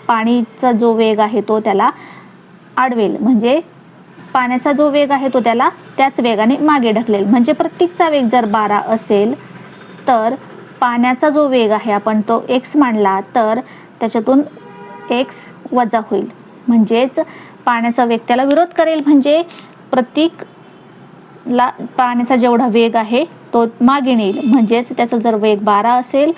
पाणीचा जो वेग आहे तो त्याला अडवेल म्हणजे पाण्याचा जो वेग आहे तो त्याला त्याच वेगाने मागे ढकलेल. म्हणजे प्रतीकचा वेग जर 12 असेल तर पाण्याचा जो वेग आहे आपण तो x मांडला तर त्याच्यातून x वजा होईल म्हणजेच पाण्याचा वेग त्याला विरोध करेल म्हणजे प्रतीकला पाण्याचा जेवढा वेग आहे तो मागे नेईल म्हणजेच त्याचा जर वेग 12 असेल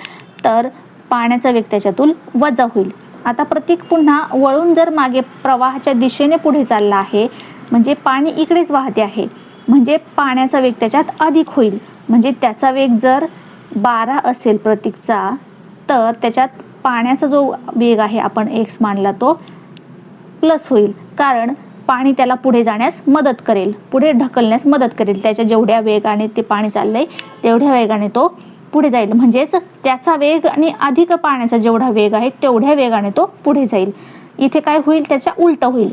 तर पाण्याचा वेग त्याच्यातून वजा होईल. आता प्रतीक पुन्हा वळून जर मागे प्रवाहाच्या दिशेने पुढे चालला आहे म्हणजे पाणी इकडेच वाहते आहे म्हणजे पाण्याचा वेग त्याच्यात अधिक होईल म्हणजे त्याचा वेग जर 12 असेल प्रतीकचा तर त्याच्यात पाण्याचा जो वेग आहे आपण x मानला तो प्लस होईल कारण पाणी त्याला पुढे जाण्यास मदत करेल, पुढे ढकलण्यास मदत करेल. त्याच्या जेवढ्या वेगाने ते पाणी चाललंय तेवढ्या वेगाने तो पुढे जाईल म्हणजेच त्याचा वेग आणि अधिक पाण्याचा जेवढा वेग आहे तेवढ्या वेगाने तो पुढे जाईल. इथे काय होईल त्याच्या उलट होईल,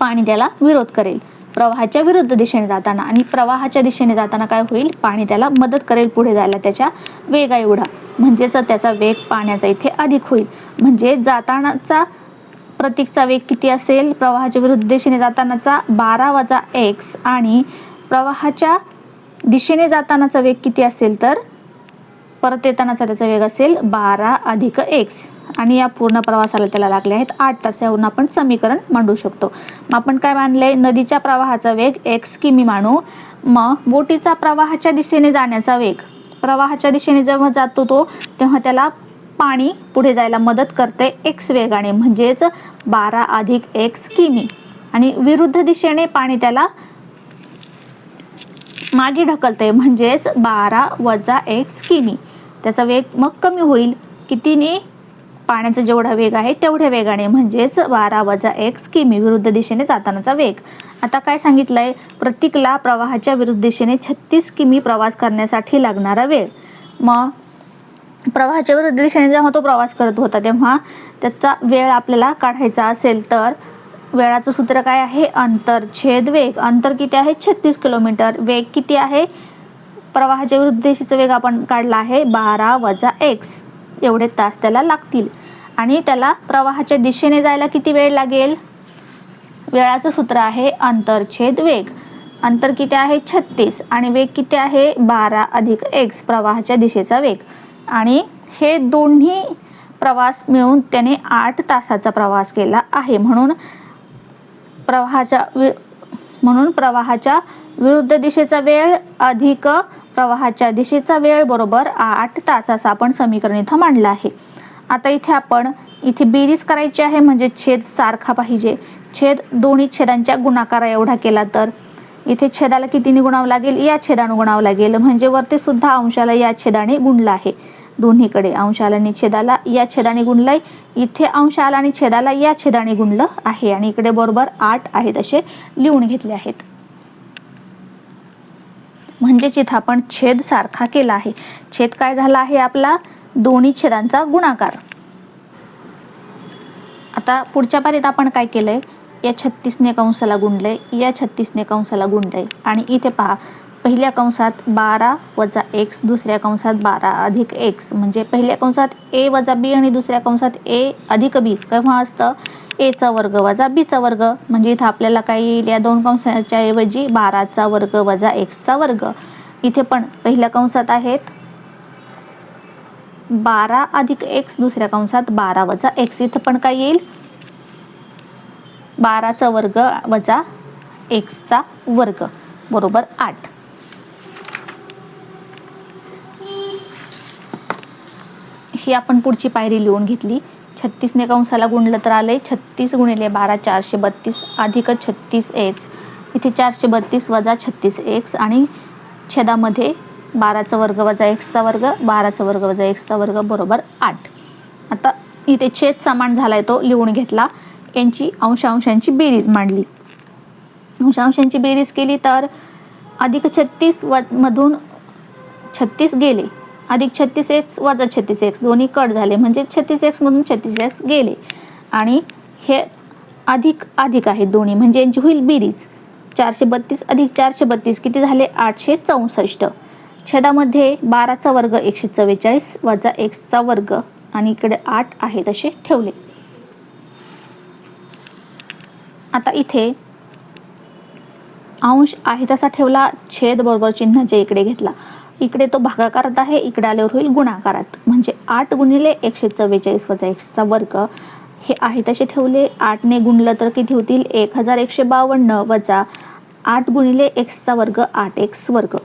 पाणी त्याला विरोध करेल प्रवाहाच्या विरुद्ध दिशेने जाताना आणि प्रवाहाच्या दिशेने जाताना काय होईल पाणी त्याला मदत करेल पुढे जायला त्याच्या वेगा एवढा म्हणजेच त्याचा वेग पाण्याचा इथे अधिक होईल. म्हणजे जातानाचा प्रतीकचा वेग किती असेल प्रवाहाच्या विरुद्ध दिशेने जातानाचा 12 वजा x आणि प्रवाहाच्या दिशेने जातानाचा वेग किती असेल तर परत येतानाचा त्याचा वेग असेल 12 अधिक x आणि या पूर्ण प्रवासाला त्याला लागले आहेत 8 तास. यावरून आपण समीकरण मांडू शकतो. मग आपण काय मानले नदीच्या प्रवाहाचा वेग x किमी मानू. मग बोटीचा प्रवाहाच्या दिशेने जाण्याचा वेग प्रवाहाच्या दिशेने जेव्हा जातो तो तेव्हा त्याला पाणी पुढे जायला मदत करते x वेगाने, म्हणजेच 12 अधिक x किमी. आणि विरुद्ध दिशेने पाणी त्याला मागे ढकलते, म्हणजेच 12 वजा x किमी. त्याचा वेग मग कमी होईल. कितीने? पाण्याचा जेवढा वेग आहे तेवढ्या वेगाने, म्हणजेच 12 वजा x किमी विरुद्ध दिशेने जातानाचा वेग. आता काय सांगितलंय? प्रतीकला प्रवाहाच्या विरुद्ध दिशेने 36 किमी प्रवास करण्यासाठी लागणारा वेळ. मग प्रवाहाच्या विरुद्ध दिशेने जेव्हा तो प्रवास करत होता तेव्हा त्याचा वेळ आपल्याला काढायचा असेल तर वेळाचं सूत्र काय आहे? अंतर छेद वेग. अंतर किती आहे? 36 किलोमीटर. वेग किती आहे? प्रवाहाच्या विरुद्ध दिशेचा वेग आपण काढला आहे 12 वजा x. एवढे तास त्याला लागतील. आणि त्याला प्रवाहाच्या दिशेने जायला किती वेळ लागेल? वेळाचं सूत्र आहे अंतर छेद वेग. अंतर किती आहे? 36 आणि वेग किती आहे? 12 अधिक x प्रवाहाच्या दिशेचा वेग. आणि हे दोन्ही प्रवास मिळून त्याने 8 तासाचा प्रवास केला आहे. म्हणून प्रवाहाच्या विरुद्ध दिशेचा वेळ अधिक प्रवाहाच्या दिशेचा वेळ बरोबर 8 तास असं आपण समीकरण इथं मांडलं आहे. आता इथे बेरीज करायची आहे, म्हणजे छेद सारखा पाहिजे. छेद दोन्ही छेदांच्या गुणाकारा एवढा केला तर इथे छेदाला कितीने गुणावं लागेल? या छेदाने गुणावं लागेल. म्हणजे वरती सुद्धा अंशाला या छेदाने गुणलं आहे. दोन्हीकडे अंशाला आणि छेदाला या छेदाने गुणलंय. इथे अंशाला आणि छेदाला या छेदाने गुणलं आहे. आणि इकडे बरोबर 8 आहेत असे लिहून घेतले आहेत. म्हणजेच इथं आपण छेद सारखा केला आहे. छेद काय झाला आहे आपला? दोन्ही छेदांचा गुणाकार. आता पुढच्या पारीत आपण काय केलंय? या 36 ने कंसाला गुणलंय, या 36 ने कंसाला गुणलंय. आणि इथे पहा, पहिल्या कंसात 12 वजा x, दुसऱ्या कंसात 12 अधिक x. म्हणजे पहिल्या कंसात a वजा b आणि दुसऱ्या कंसात a अधिक b. केव्हा असतं? a चा वर्ग वजा b चा वर्ग. म्हणजे इथं आपल्याला काय येईल? या दोन कंसाच्या ऐवजी 12 चा वर्ग वजा x चा वर्ग. इथे पण पहिल्या कंसात आहेत 12 अधिक x, दुसऱ्या कंसात 12 वजा x. इथं पण काय येईल? 12 चा वर्ग वजा x चा वर्ग बरोबर 8. ही आपण पुढची पायरी लिहून घेतली. 36 ने कंसाला गुणलं तर आलंय 36 गुणिले 12 432 अधिक 36x. इथे 432 वजा 36x आणि छेदामध्ये 12 चा वर्ग वजा x चा वर्ग, 12 चा वर्ग वजा x चा वर्ग बरोबर 8. आता इथे छेद समान झालाय तो लिहून घेतला. यांची अंशांची बेरीज मांडली. अंशांची बेरीज केली तर अधिक 36 मधून 36 गेले, अधिक 36x वजा 36x दोन्ही कट झाले, म्हणजे 36x मधून 36x गेले. आणि हे अधिक अधिक आहेत दोन्ही, म्हणजे यांची होईल बेरीज. 432 अधिक 432 किती झाले? 864. छेदामध्ये 12 चा वर्ग 144 वजा x चा वर्ग आणि इकडे 8 आहेत असे ठेवले. आता इथे अंश आहे तसा ठेवला, छेद बरोबर चिन्हाच्या इकडे घेतला. इकडे तो भागाकारात आहे, इकडे आल्यावर होईल गुणाकारात. म्हणजे 8 गुणिले 144 वजा x चा वर्ग हे आहे तसे ठेवले. 8 ने गुणलं तर किती होतील? 1152 वजा 8 गुणिले x चा वर्ग 8x वर्ग.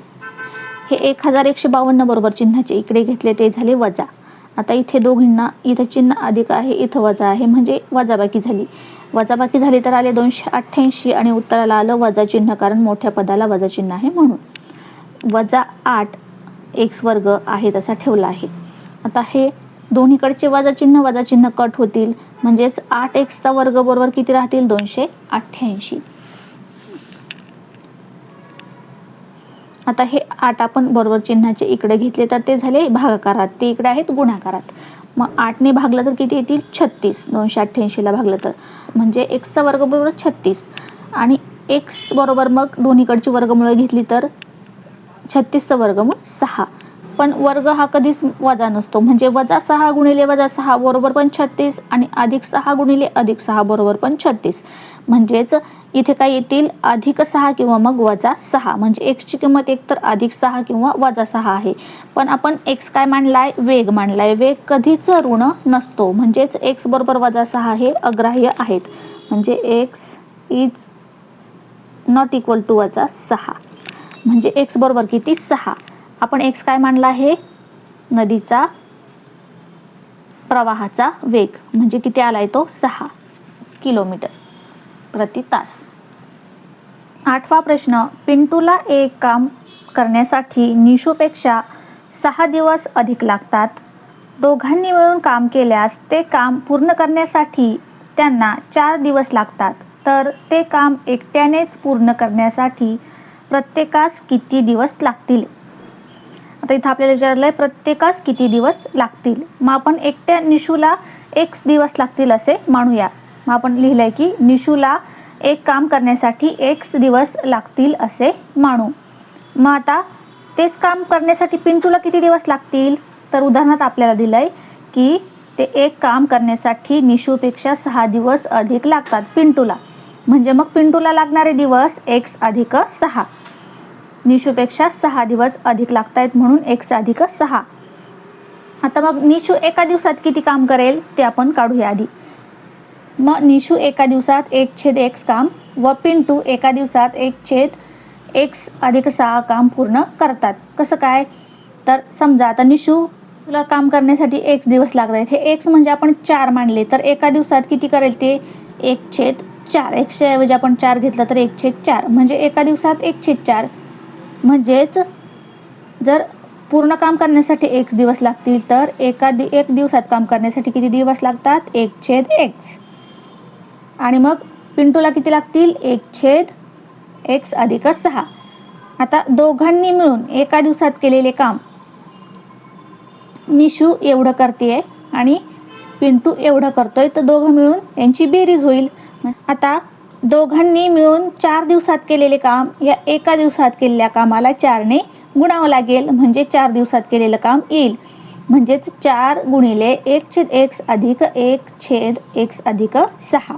हे 1152 बरोबर चिन्हाचे इकडे घेतले, ते झाले वजा. आता इथे दोघींना, इथे चिन्ह अधिक आहे, इथं वजा आहे, म्हणजे वजाबाकी झाली. वजाबाकी झाली तर आले 288 आणि उत्तराला आलं वजा चिन्ह, कारण मोठ्या पदाला वजा चिन्ह आहे म्हणून. वजा 8 x वर्ग आहे तसा ठेवला आहे. आता हे दोन्हीकडचे वजा चिन्ह कट होतील, म्हणजेच 8x चा वर्ग बरोबर किती राहतील? 288. आता हे 8 आपण बरोबर चिन्हाचे इकडे घेतले तर ते झाले भागाकारात, ते इकडे आहेत गुणाकारात. मग 8 ने भागलं तर किती येतील? 36. 288 ला भागलं तर म्हणजे x चा वर्ग बरोबर 36 आणि x बरोबर मग दोन्हीकडची वर्गमूळ घेतली तर 36 चा वर्गमूळ 6. पण वर्ग हा कधीच वजा नसतो, म्हणजे वजा 6 गुणिले वजा 6 बरोबर पण 36 आणि अधिक 6 गुणिले अधिक 6 बरोबर पण 36. म्हणजेच इथे काय येतील? अधिक 6 किंवा मग वजा 6. म्हणजे x ची किंमत एक तर अधिक 6 किंवा वजा 6 आहे. पण आपण x काय मांडलाय? वेग मांडलाय. वेग कधीच ऋण नसतो, म्हणजेच x बरोबर वजा 6 हे अग्राह्य आहेत. म्हणजे x is not equal to वजा 6. म्हणजे x बरोबर किती? 6. आपण x काय मानला आहे, नदीचा प्रवाहाचा वेग, म्हणजे किती आलाय तो 6 किलोमीटर प्रति तास. 8वा प्रश्न, पिंटूला एक काम करण्यासाठी निशूपेक्षा 6 दिवस अधिक लागतात. दोघांनी मिळून काम केल्यास ते काम पूर्ण करण्यासाठी त्यांना 4 दिवस लागतात. तर ते काम एकट्यानेच पूर्ण करण्यासाठी प्रत्येकास किती दिवस लागतील? आता इथं आपल्याला विचारलंय प्रत्येकास किती दिवस लागतील. मग आपण एकट्या निशूला x दिवस लागतील असे मानूया. मग आपण लिहिलंय की निशूला एक काम करण्यासाठी x दिवस लागतील असे मानू. मग आता तेच काम करण्यासाठी पिंटूला किती दिवस लागतील? तर उदाहरणात आपल्याला दिलंय की ते एक काम करण्यासाठी निशूपेक्षा 6 दिवस अधिक लागतात पिंटूला. म्हणजे मग पिंटूला लागणारे दिवस x अधिक 6, निशूपेक्षा 6 दिवस अधिक लागतायत म्हणून x अधिक 6. आता मग निशू एका दिवसात किती काम करेल ते आपण काढूया आधी. मग निशू एका दिवसात 1/x काम व पिंटू एका दिवसात 1/x अधिक 6 काम पूर्ण करतात. कसं काय? तर समजा आता निशू तुला काम करण्यासाठी x दिवस लागत आहेत. हे x म्हणजे आपण 4 मानले, तर एका दिवसात किती करेल ते 1/4. x ऐवजी आपण 4 घेतलं तर 1/4 म्हणजे एका दिवसात 1/4. म्हणजेच जर पूर्ण काम करण्यासाठी x दिवस लागतील तर एक दिवसात काम करण्यासाठी किती दिवस लागतात? 1/x. आणि मग पिंटूला किती लागतील? 1/x अधिक 6. आता दोघांनी मिळून एका दिवसात केलेले काम निशू एवढं करते आणि पिंटू एवढं करतोय, तर दोघं मिळून यांची बेरीज होईल. आता दोघांनी मिळून 4 दिवसात केलेले काम या एका दिवसात केलेल्या कामाला 4 ने गुणावं लागेल, म्हणजे 4 दिवसात केलेलं काम येईल. म्हणजेच 4 गुणिले 1/x अधिक 1/x अधिक 6.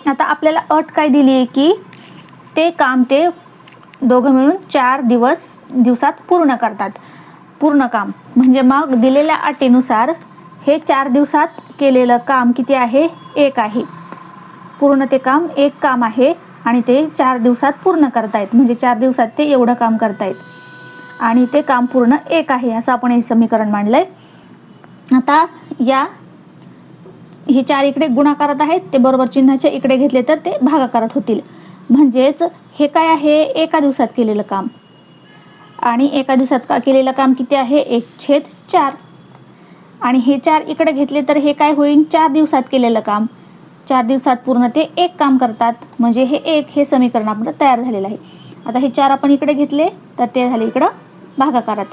आता आपल्याला अट काय दिली आहे की ते काम ते दोघं मिळून 4 दिवसात पूर्ण करतात. पूर्ण काम म्हणजे मग दिलेल्या अटीनुसार हे 4 दिवसात केलेलं काम किती आहे? 1 आहे. पूर्ण ते काम 1 काम आहे आणि ते 4 दिवसात पूर्ण करतायत. म्हणजे 4 दिवसात ते एवढं काम करतायत आणि ते काम पूर्ण 1 आहे असं आपण हे समीकरण मांडलंय. आता हे 4 इकडे गुणाकारात आहेत, ते बरोबर चिन्हाच्या इकडे घेतले तर ते भागाकारात होतील. म्हणजेच हे काय आहे? एका दिवसात केलेलं काम. आणि एका दिवसात केलेलं काम किती आहे? 1/4. आणि हे 4 इकडे घेतले तर हे काय होईल? 4 दिवसात केलेलं काम. 4 दिवसात पूर्ण ते 1 काम करतात. म्हणजे हे समीकरण आपलं तयार झालेलं आहे. आता हे 4 आपण इकडे घेतले तर ते झाले इकडं भागाकारात.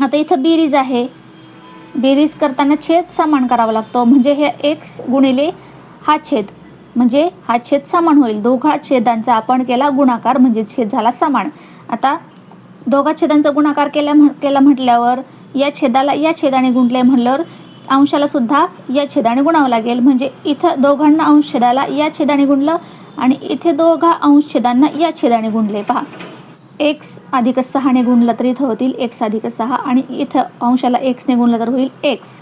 आता इथं बेरीज आहे. बेरीज करताना छेद समान करावा लागतो. म्हणजे हे x गुणिले हा छेद, म्हणजे हा छेद समान होईल. दोघा छेदांचा आपण केला गुणाकार, म्हणजे छेद झाला समान. आता दोघा छेदांचा गुणाकार केला म्हटल्यावर या छेदाला या छेदाने गुणले म्हटल्यावर अंशाला सुद्धा या छेदाने गुणावं लागेल. म्हणजे इथं दोघांना अंश छेदाला या छेदाने गुणलं आणि इथे दोघा अंश छेदांना या छेदाने गुणले. पहा, x अधिक 6 ने गुणलं तर इथं होतील x अधिक 6 आणि इथं अंशाला x ने गुणलं तर होईल x.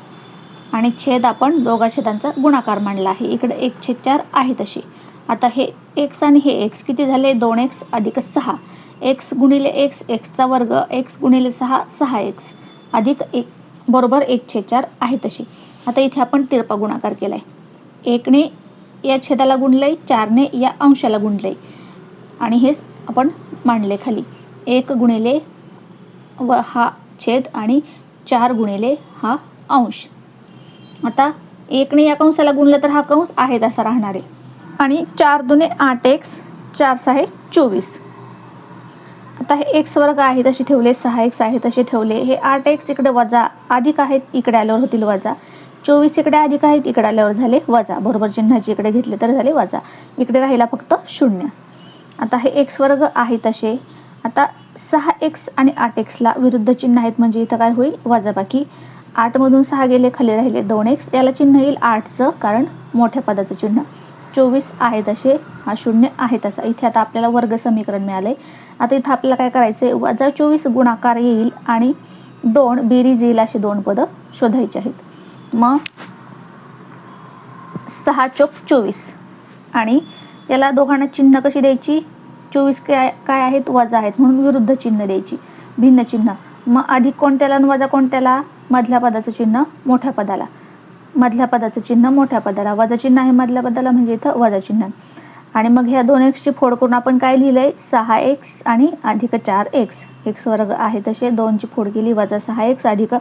आणि छेद आपण दोघा छेदांचा गुणाकार मांडला आहे. इकडे 1/4 आहे तशी. आता हे x आणि हे x किती झाले? 2x अधिक 6. x गुणिले x, x चा वर्ग, x गुणिले 6, 6x अधिक 1 बरोबर 1/4 आहे तशी. आता इथे आपण तिरपा गुणाकार केलाय. 1 ने या छेदाला गुणलंय, 4 ने या अंशाला गुणलंय आणि हे आपण मांडले खाली. 1 गुणिले हा छेद आणि 4 गुणिले हा अंश. आता 1 ने या कंसाला गुणलं तर हा कंस आहे तसा राहणार आहे. आणि 4 दुने 8x, 4 6 24. आता हे x वर्ग आहे तसे ठेवले, 6x आहे तसे ठेवले. हे 8x इकडे वजा अधिक आहेत, इकडे आल्यावर होतील वजा. 24 इकडे अधिक आहेत, इकडे आल्यावर झाले वजा. बरोबर चिन्हाचे इकडे घेतले तर झाले वजा. इकडे राहिला फक्त 0. आता हे x वर्ग आहे तसे. आता 6x आणि 8xला विरुद्ध चिन्ह आहेत, म्हणजे इथं काय होईल? वजाबाकी. 8 मधून 6 गेले, खाली राहिले 2x. याला चिन्ह येईल 8चं, कारण मोठ्या पदाचं चिन्ह. 24 आहे तसे, हा 0 आहे तसा. इथे आता आपल्याला वर्ग समीकरण मिळालंय. आता इथं आपल्याला काय करायचंय? वजा 24 गुणाकार येईल आणि 2 बेरीज येईल अशी 2 पदं शोधायची आहेत. मग 6 चोक 24 आणि याला दोघांना चिन्ह कशी द्यायची? 24 काय आहेत, वजा आहेत, म्हणून विरुद्ध चिन्ह द्यायची, भिन्न चिन्ह. मग अधिक कोणत्याला आणि वजा कोणत्याला? मधल्या पदाचं चिन्ह मोठ्या पदाला, मधल्या पदाचं चिन्ह मोठ्या पदाला, वजा चिन्ह आहे मधल्या पदाला म्हणजे इथं वजा चिन्ह. आणि मग ह्या 2xची फोड करून आपण काय लिहिलंय? 6x आणि अधिक 4x. x वर्ग आहे तसे 2ची फोड केली, वजा 6x अधिक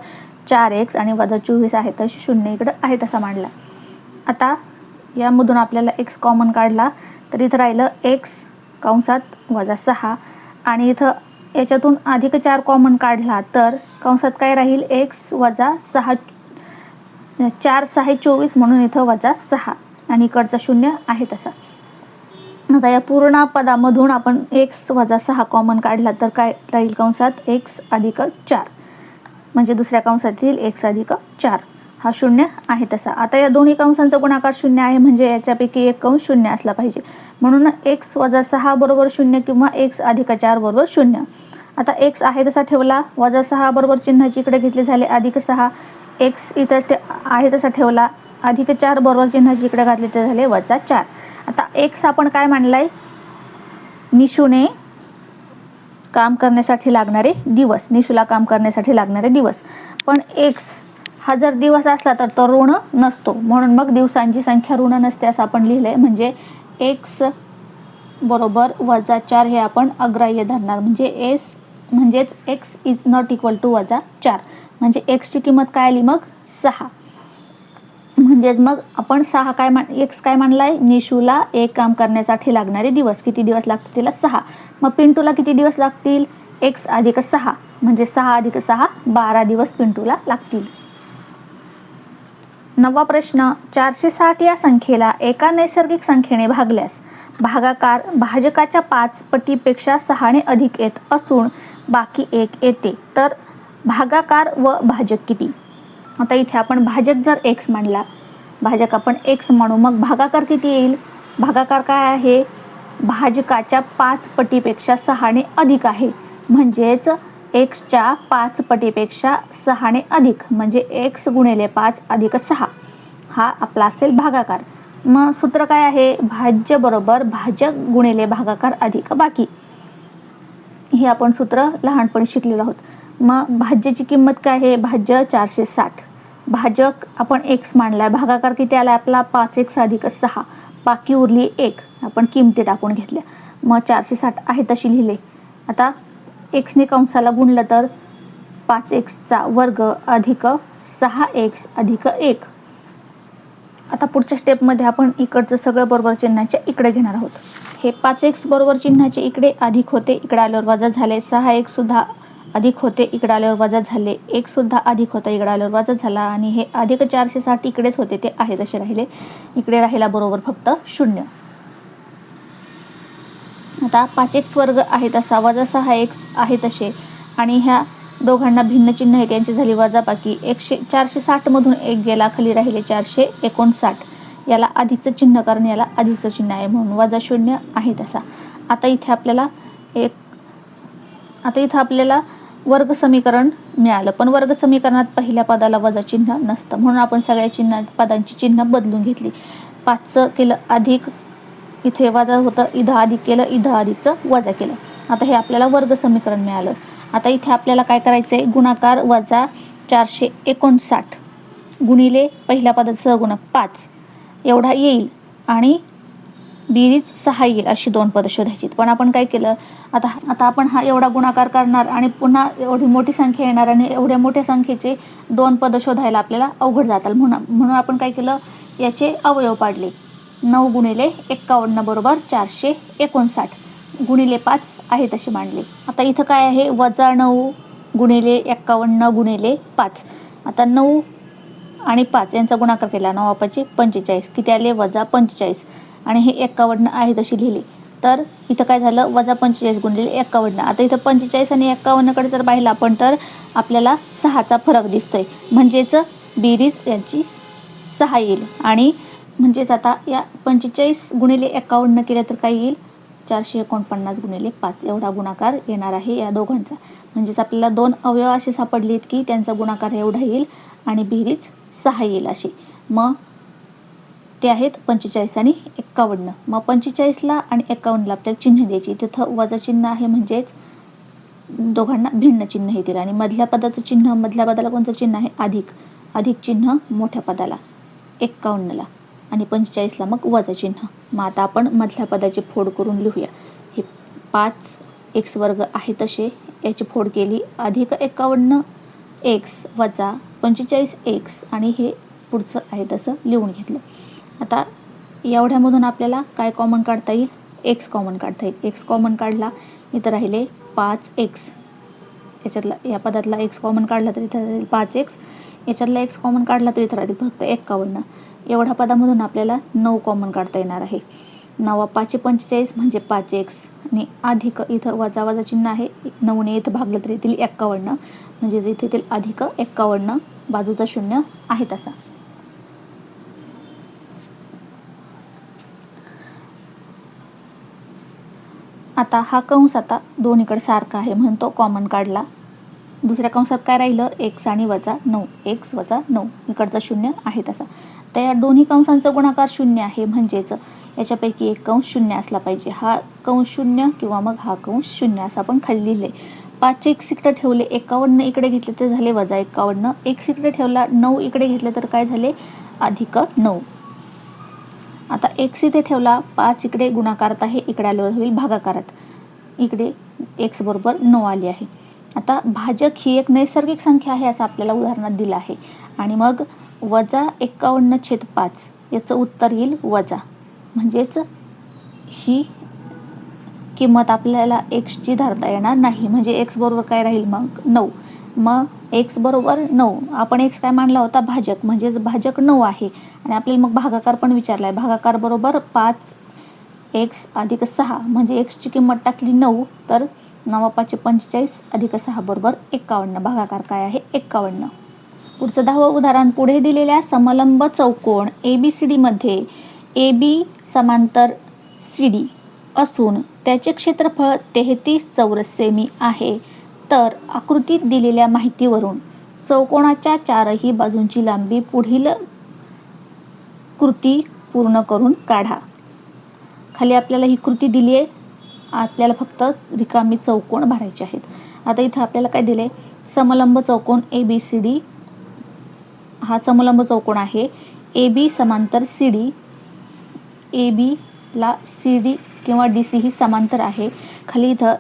4x आणि वजा 24 आहे तसे 0 इकडं आहे तसा मांडला. आता यामधून आपल्याला x कॉमन काढला तर इथं राहिलं x कंसात वजा 6 आणि इथं याच्यातून अधिक 4 कॉमन काढला तर कंसात काय राहील? x वजा 6, 4 6 24 म्हणून इथं वजा 6 आणि इकडचा 0 आहे तसा. आता या पूर्ण पदामधून आपण x वजा 6 कॉमन काढला तर काय राहील? कंसात x अधिक 4 म्हणजे दुसऱ्या कंसातील x अधिक 4 हा 0 आहे तसा. आता या दोन्ही कंसांचा गुणाकार 0 आहे म्हणजे याच्यापैकी एक कंस 0 असला पाहिजे, म्हणून x वजा 6 बरोबर 0 किंवा x अधिक 4 बरोबर 0. आता x आहे तसा ठेवला, वजा 6 बरोबर चिन्हाची इकडे घेतले झाले अधिक 6, x इथं आहे तसा ठेवला, अधिक 4 बरोबर चिन्हाची इकडे घातले ते झाले वजा 4. आता x आपण काय मांडलाय? निशूने काम करण्यासाठी लागणारे दिवस, निशूला काम करण्यासाठी लागणारे दिवस. पण x हा जर दिवस असला तर तो ऋण नसतो, म्हणून मग दिवसांची संख्या ऋण नसते असं आपण लिहिलंय. म्हणजे x बरोबर वजा 4 हे आपण अग्राह्य धरणार, म्हणजेच x is not equal to वजा 4. म्हणजे x ची किंमत काय आली मग? 6. म्हणजेच मग आपण 6 काय x काय मानलाय? निशूला एक काम करण्यासाठी लागणारे दिवस. किती दिवस लागतील तिला? 6. मग पिंटूला किती दिवस लागतील? x अधिक 6 म्हणजे 6 अधिक 6 12 दिवस पिंटूला लागतील. 9वा प्रश्न, 460 या संख्येला एका नैसर्गिक संख्येने भागल्यास भागाकार भाजकाच्या 5 पटीपेक्षा 6ने अधिक येत असून बाकी 1 येते, तर भागाकार व भाजक किती? आता इथे आपण भाजक जर x मांडला, भाजक आपण x मानू, मग भागाकार किती येईल? भागाकार काय आहे? भाजकाच्या 5 पटीपेक्षा 6ने अधिक आहे, म्हणजेच x च्या 5 पटीपेक्षा 6ने अधिक म्हणजे x गुणिले 5 अधिक 6 हा आपला असेल भागाकार. मग सूत्र काय आहे? भाज्य बरोबर भाजक गुणिले भागाकार अधिक बाकी. हे आपण सूत्र लहानपणी शिकलेलो आहोत. मग भाज्याची किंमत काय आहे? भाज्य 460, भाजक आपण x मांडलाय, भागाकार किती आला आपला? 5x अधिक 6, बाकी उरली 1, आपण किमती टाकून घेतल्या, मग 460 आहे तशी लिहिले. आता x ने कंसाला गुणलं तर 5x चा वर्ग अधिक 6x अधिक 1. आता पुढच्या स्टेपमध्ये आपण इकडचं सगळं बरोबर चिन्हाच्या इकडे घेणार आहोत. हे 5x बरोबर चिन्हाचे इकडे अधिक होते, इकडे आल्यावर वजा झाले, 6x सुद्धा अधिक होते, इकडे आल्यावर वजा झाले, 1 सुद्धा अधिक होता, इकडे आल्यावर वजा झाला आणि हे अधिक 460 इकडेच होते ते आहे तसे राहिले, इकडे राहिला बरोबर फक्त 0. आता 5x वर्ग आहे तसा, वजा 6x आहे तसे आणि ह्या दोघांना भिन्न चिन्ह आहे त्यांची झाली वजाबाकी. 460 मधून 1 गेला, खाली राहिले 459, याला अधिकचं चिन्ह कारण याला अधिकचं चिन्ह आहे म्हणून वजा 0 आहे तसा. आता इथे आपल्याला वर्ग समीकरण मिळालं, पण वर्ग समीकरणात पहिल्या पदाला वजा चिन्ह नसतं म्हणून आपण सगळ्या पदांची चिन्ह बदलून घेतली. 5चं केलं अधिक, इथे वजा होतं, इथं अधिक केलं, इथं अधिकचं वजा केलं. आता हे आपल्याला वर्ग समीकरण मिळालं. आता इथे आपल्याला काय करायचं आहे? गुणाकार वजा 459 गुणिले पहिल्या पदाचा सहगुणक 5 एवढा येईल आणि बेरीज 6 येईल, अशी 2 पदं शोधायची. पण आपण काय केलं? आता आपण हा एवढा गुणाकार करणार आणि पुन्हा एवढी मोठी संख्या येणार आणि एवढ्या मोठ्या संख्येचे 2 पदं शोधायला आपल्याला अवघड जातात, म्हणून आपण काय केलं? याचे अवयव पाडले. 9 गुणिले 51 बरोबर 459 गुणिले 5 आहे तसे मांडले. आता इथं काय आहे? वजा 9 गुणिले 51 गुणिले 5. आता 9 आणि 5 यांचा गुणाकार केला, 9 5 45, किती आले? वजा 45 आणि हे 51 आहे तशी लिहिली. तर इथं काय झालं? वजा 45 गुणिले 51. आता इथं 45 आणि 51कडे जर पाहिलं आपण तर आपल्याला 6चा फरक दिसतोय, म्हणजेच बेरीज यांची 6 येईल आणि म्हणजेच आता या 45 गुणिले 51 केलं तर काय येईल? 449 गुणिले 5 एवढा गुणाकार येणार आहे या दोघांचा. म्हणजेच आपल्याला 2 अवयव असे सापडलेत की त्यांचा गुणाकार एवढा येईल आणि बेरीज 6 येईल अशी. मग किती आहेत 45 आणि 51. मग 45ला आणि 51ला आपल्याला चिन्ह द्यायची. तिथं वजा चिन्ह आहे म्हणजेच दोघांना भिन्न चिन्ह येतील आणि मधल्या पदाचं चिन्ह, मधल्या पदाला कोणतं चिन्ह आहे अधिक, अधिक चिन्ह मोठ्या पदाला 51ला आणि 45ला मग वजा चिन्ह. मग आता आपण मधल्या पदाची फोड करून लिहूया. हे 5x वर्ग आहे तसे याची फोड केली, अधिक 51x वजा 45x आणि हे पुढचं आहे तसं लिहून घेतलं. आता एवढ्यामधून आपल्याला काय कॉमन काढता येईल, x कॉमन काढता येईल. x कॉमन काढला, इथं राहिले 5x, याच्यातला या पदातला x कॉमन काढला तर इथं राहील 5x, याच्यातला x कॉमन काढला तर इथं राहील फक्त 51. एवढ्या पदामधून आपल्याला 9 कॉमन काढता येणार आहे. 9 5 45 म्हणजे 5x आणि अधिक इथं वजा वजा चिन्ह आहे, 9ने इथं भागलं तर येतील 51, म्हणजे इथे येतील अधिक 51, बाजूचा शून्य आहे तसा. आता हा कंस आता दोन्हीकडे सारखा आहे म्हणून तो कॉमन काढला. दुसऱ्या कंसात काय राहिलं, x आणि वजा 9, x वजा 9, इकडचा शून्य आहे तसा. तर या दोन्ही कंसांचा गुणाकार शून्य आहे म्हणजेच याच्यापैकी एक कंस शून्य असला पाहिजे. हा कंस शून्य किंवा मग हा कंस शून्य असं आपण खाली लिहिले. 5x इकडे ठेवले, 51 इकडे घेतले तर झाले वजा 51, x इकडे ठेवला, 9 इकडे घेतले तर काय झाले अधिक 9. आता x इथे ठेवला, 5 इकडे गुणाकारात आहे, इकडे आल्यावर होईल भागाकारात, इकडे x बरोबर 9 आली आहे. आता भाजक ही एक नैसर्गिक संख्या आहे असं आपल्याला उदाहरणात दिलं आहे आणि मग वजा 51/5 याचं उत्तर येईल वजा, म्हणजेच ही किंमत आपल्याला xची धरता येणार नाही. म्हणजे x बरोबर काय राहील मग 9. मग x बरोबर 9, आपण x काय मानला होता भाजक, म्हणजेच भाजक 9 आहे आणि आपल्याला मग भागाकार पण विचारला आहे. भागाकार बरोबर 5x अधिक 6 म्हणजे xची किंमत टाकली 9 तर 9 5 45 अधिक 6 बरोबर 51. भागाकार काय आहे 51. पुढचं 10वं उदाहरण, पुढे दिलेल्या समलंब चौकोन ABCD मध्ये AB समांतर CD असून त्याचे क्षेत्रफळ 33 चौरस सेमी आहे, तर आकृतीत दिलेल्या माहितीवरून चौकोनाच्या चारही बाजूंची लांबी पुढील कृती पूर्ण करून काढा. खाली आपल्याला ही कृती दिली आहे, आपल्याला फक्त रिकामी चौकोन भरायचे आहेत. आता इथं आपल्याला काय दिले, समलंब चौकोन ABCD, हा समलंब चौकोन आहे. AB समांतर CD, AB ला CD किंवा DC ही समांतर आहे. खाली इथं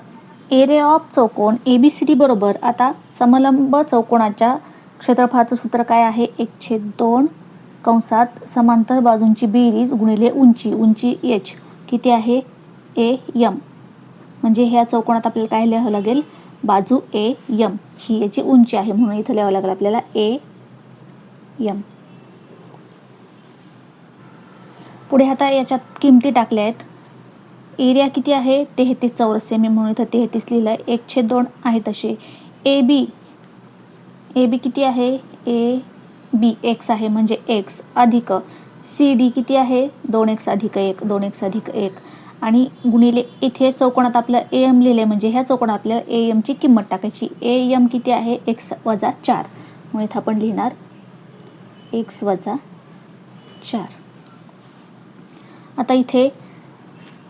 एरिया ऑफ चौकोन ABCD बरोबर, आता समलंब चौकोनाच्या क्षेत्रफळाचं सूत्र काय आहे 1/2 कंसात समांतर बाजूंची बेरीज गुणिले उंची, उंची h किती आहे AM, म्हणजे ह्या चौकोनात आपल्याला काय लिहावं लागेल, बाजू AM ही याची उंची आहे म्हणून इथं लिहावं लागेल आपल्याला AM. पुढे आता याच्यात किमती टाकल्या आहेत. एरिया किती आहे 33 चौरस सेमी म्हणून इथं 33 लिहिलं आहे. 1/2 आहे तसे. AB किती आहे, AB x आहे म्हणजे x अधिक CD किती आहे 2x अधिक 1, 2x अधिक 1 आणि गुणिले इथे चौकोनात आपलं AM लिहिले म्हणजे ह्या चौकोनात आपल्याला AM ची किंमत टाकायची. AM किती आहे x वजा 4 म्हणून इथं आपण लिहिणार x वजा 4. आता इथे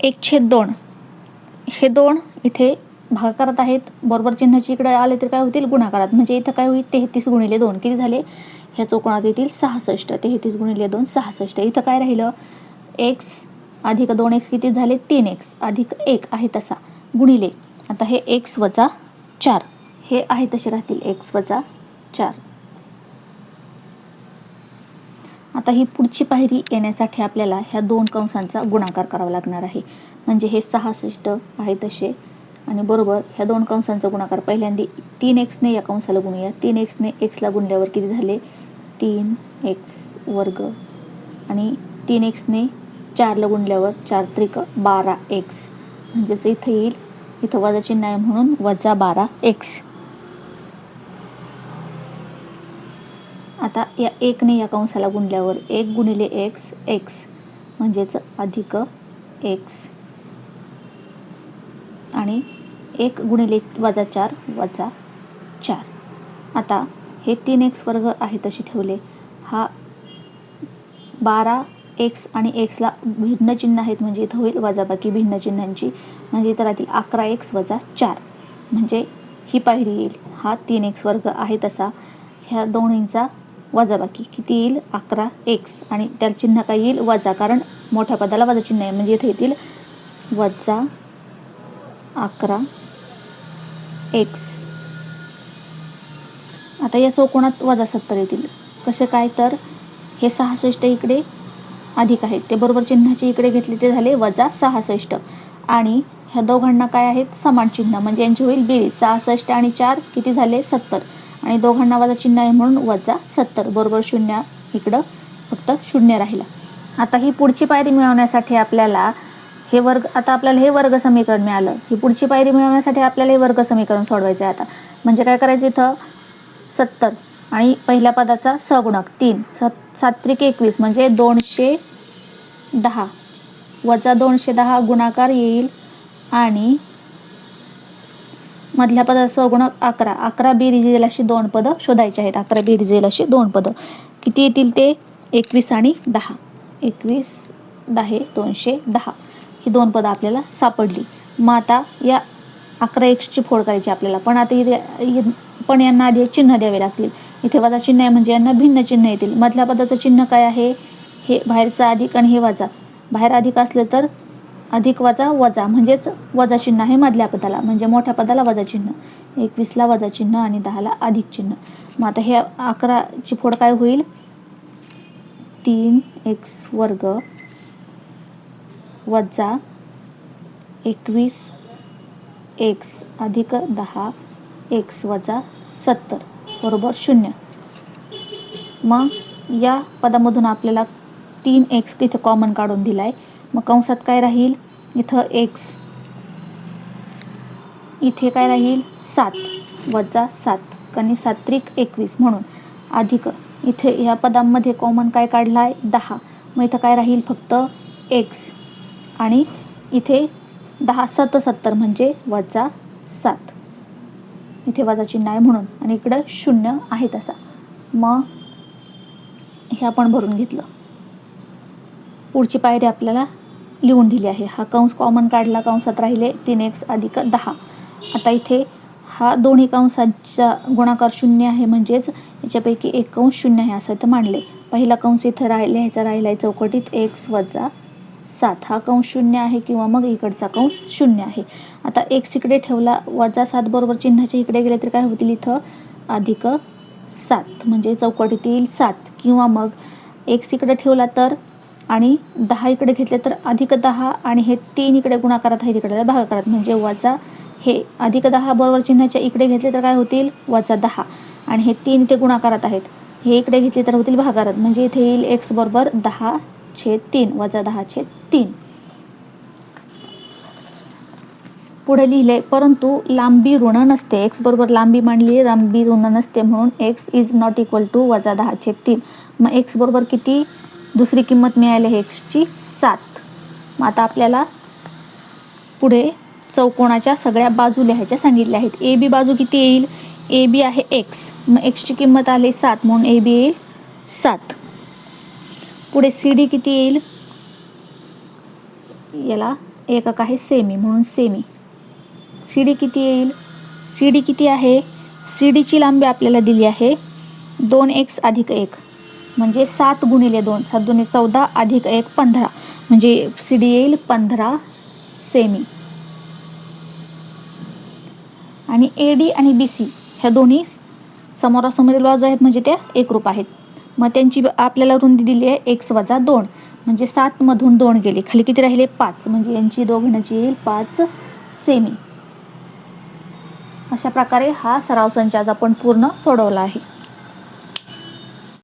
1/2 हे 2 इथे भागाकारात आहेत, बरोबर चिन्हाची इकडे आले तर काय होतील गुणाकारात, म्हणजे इथं काय होईल 33 गुणिले 2 किती झाले, ह्या चौकोनात येतील 66. 33 गुणिले 2 66. इथं काय राहिलं x अधिक 2x किती झाले 3x अधिक 1 आहे तसा गुणिले, आता हे x वजा 4 हे आहे तसे राहतील x वजा 4. आता ही पुढची पायरी येण्यासाठी आपल्याला ह्या दोन कंसांचा गुणाकार करावा लागणार आहे. म्हणजे हे 66 आहे तसे आणि बरोबर ह्या दोन कंसांचा गुणाकार पहिल्यांदा 3x ने या कंसाला गुणूया. 3x ने x ला गुणल्यावर किती झाले 3x वर्ग आणि 3x ने 4 ला गुणल्यावर 4 त्रिक 12x, म्हणजेच इथे येईल, इथं वजा चिन्ह आहे म्हणून वजा 12x. आता या 1 ने या कंसाला गुणल्यावर 1 गुणिले x x म्हणजेच अधिक x आणि 1 गुणिले वजा 4 वजा 4. आता हे 3x वर्ग आहे तसे ठेवले, हा 12 एक्स आणि एक्सला भिन्न चिन्ह आहेत म्हणजे इथं होईल वजाबाकी भिन्न चिन्हांची, म्हणजे इथं राहतील 11x वजा 4, म्हणजे ही पायरी येईल. हा 3x वर्ग आहे तसा ह्या दोन्हींचा वजाबाकी किती येईल 11x, आणि त्याला चिन्ह काय येईल वजा, कारण मोठ्या पदाला वजा चिन्ह आहे, म्हणजे इथे येतील वजा 11x. आता या चौकोनात वजा 70 येतील. कसे काय, तर हे 66 इकडे अधिक आहेत ते बरोबर चिन्हाचे इकडे घेतले ते झाले वजा 66, आणि ह्या दोघांना काय आहेत समान चिन्ह, म्हणजे यांची होईल बेरीज. 66 आणि 4 किती झाले 70, आणि दोघांना वजा चिन्ह आहे म्हणून वजा 70 बरोबर 0. इकडं फक्त 0 राहिला. आता ही पुढची पायरी मिळवण्यासाठी आपल्याला हे वर्ग, आता आपल्याला हे वर्ग समीकरण मिळालं. ही पुढची पायरी मिळवण्यासाठी आपल्याला हे वर्ग समीकरण सोडवायचं आहे आता. म्हणजे काय करायचं, इथं 70 आणि पहिल्या पदाचा सहगुणक 3, 7 त्रिक 21 म्हणजे 210 वजा 210 गुणाकार येईल, आणि मधल्या पदाचा सहगुणक 11. 11 बेरीज येईल अशी 2 पदं शोधायची आहेत. 11 बेरीज येईल अशी 2 पदं किती येतील ते 21 आणि 10. 21 10 210 ही 2 पदं आपल्याला सापडली. मग आता या 11xची फोड करायची आपल्याला, पण आता पण यांना आधी चिन्ह द्यावे लागतील. इथे वजा चिन्ह आहे म्हणजे यांना भिन्न चिन्ह येतील. मधल्या पदाचं चिन्ह काय आहे, हे बाहेरचा अधिक आणि हे वजा. बाहेर अधिक असले तर अधिक वजा वजा, म्हणजेच वजा चिन्ह आहे मधल्या पदाला, म्हणजे मोठ्या पदाला वजा चिन्ह, 21ला वजा चिन्ह आणि 10ला अधिक चिन्ह. मग आता हे 11ची फोड काय होईल 3x वर्ग वजा 21x अधिक 10x वजा 70 बरोबर 0. मग या पदामधून आपल्याला 3x इथे कॉमन काढून दिला आहे. मग कंसात काय राहील, इथं x, इथे काय राहील 7 वजा 7, कारण 7 त्रिक 21 म्हणून अधिक, इथे ह्या पदांमध्ये कॉमन काय काढला आहे 10. मग इथं काय राहील फक्त x, आणि इथे 10 7 70 म्हणजे वजा 7, इथे वजा चिन्ह आहे म्हणून, आणि इकडं 0 आहे तसा. मग हे आपण भरून घेतलं. पुढची पायरी आपल्याला लिहून दिली आहे. हा कंस कॉमन काढला, कंसात राहिले 3x अधिक 10. आता इथे हा दोन्ही कंसाचा गुणाकार 0 आहे, म्हणजेच याच्यापैकी एक कंस 0 आहे असं इथं मांडले. पहिला कंस इथं लिहायचा राहिला आहे चौकटीत x वजा 7, हा कंस 0 आहे, किंवा मग इकडचा कंस 0 आहे. आता x इकडे ठेवला, वजा 7 बरोबर चिन्हाचे इकडे गेले तर काय होतील इथं अधिक 7, म्हणजे चौकटीत येईल 7, किंवा मग x इकडे ठेवला तर आणि 10 इकडे घेतले तर अधिक 10, आणि हे 3 इकडे गुणाकारात आहेत इकडे भागाकारात, म्हणजे वजा हे अधिक 10 बरोबर चिन्हाच्या इकडे घेतले तर काय होतील वजा 10, आणि हे 3 इथे गुणाकारात आहेत, हे इकडे घेतले तर होतील भागाकारात, म्हणजे इथे येईल x बरोबर 10/3 वजा 10/3. पुढे लिहिले, परंतु लांबी ऋण नसते. x बरोबर लांबी मांडली, लांबी ऋण नसते, म्हणून x is not equal to वजा 10/3. मग x बरोबर किती, दुसरी किंमत मिळाली आहे xची 7. मग आता आपल्याला पुढे चौकोनाच्या सगळ्या बाजू लिहायच्या सांगितल्या आहेत. ए बी बाजू किती येईल, ए बी आहे x, मग xची किंमत आली 7 म्हणून ए बी येईल 7. पुढे सी डी किती येईल, याला एकक आहे सेमी म्हणून सेमी. सी डी किती येईल, सी डी किती आहे, सी डीची लांबी आपल्याला दिली आहे 2x अधिक 1, म्हणजे 7 गुणिले 2, 7 दुणे 14 अधिक 1 15, म्हणजे सी डी येईल 15 सेमी. आणि ए डी आणि बी सी ह्या दोन्ही समोरासमोरील बाजू आहेत, म्हणजे त्या एकरूप आहेत. मग त्यांची आपल्याला रुंदी दिली आहे x वजा 2, म्हणजे 7 मधून 2 गेले, खाली किती राहिले 5, म्हणजे यांची दोघांची येईल 5 सेमी. अशा प्रकारे हा सराव संच आज आपण पूर्ण सोडवला आहे.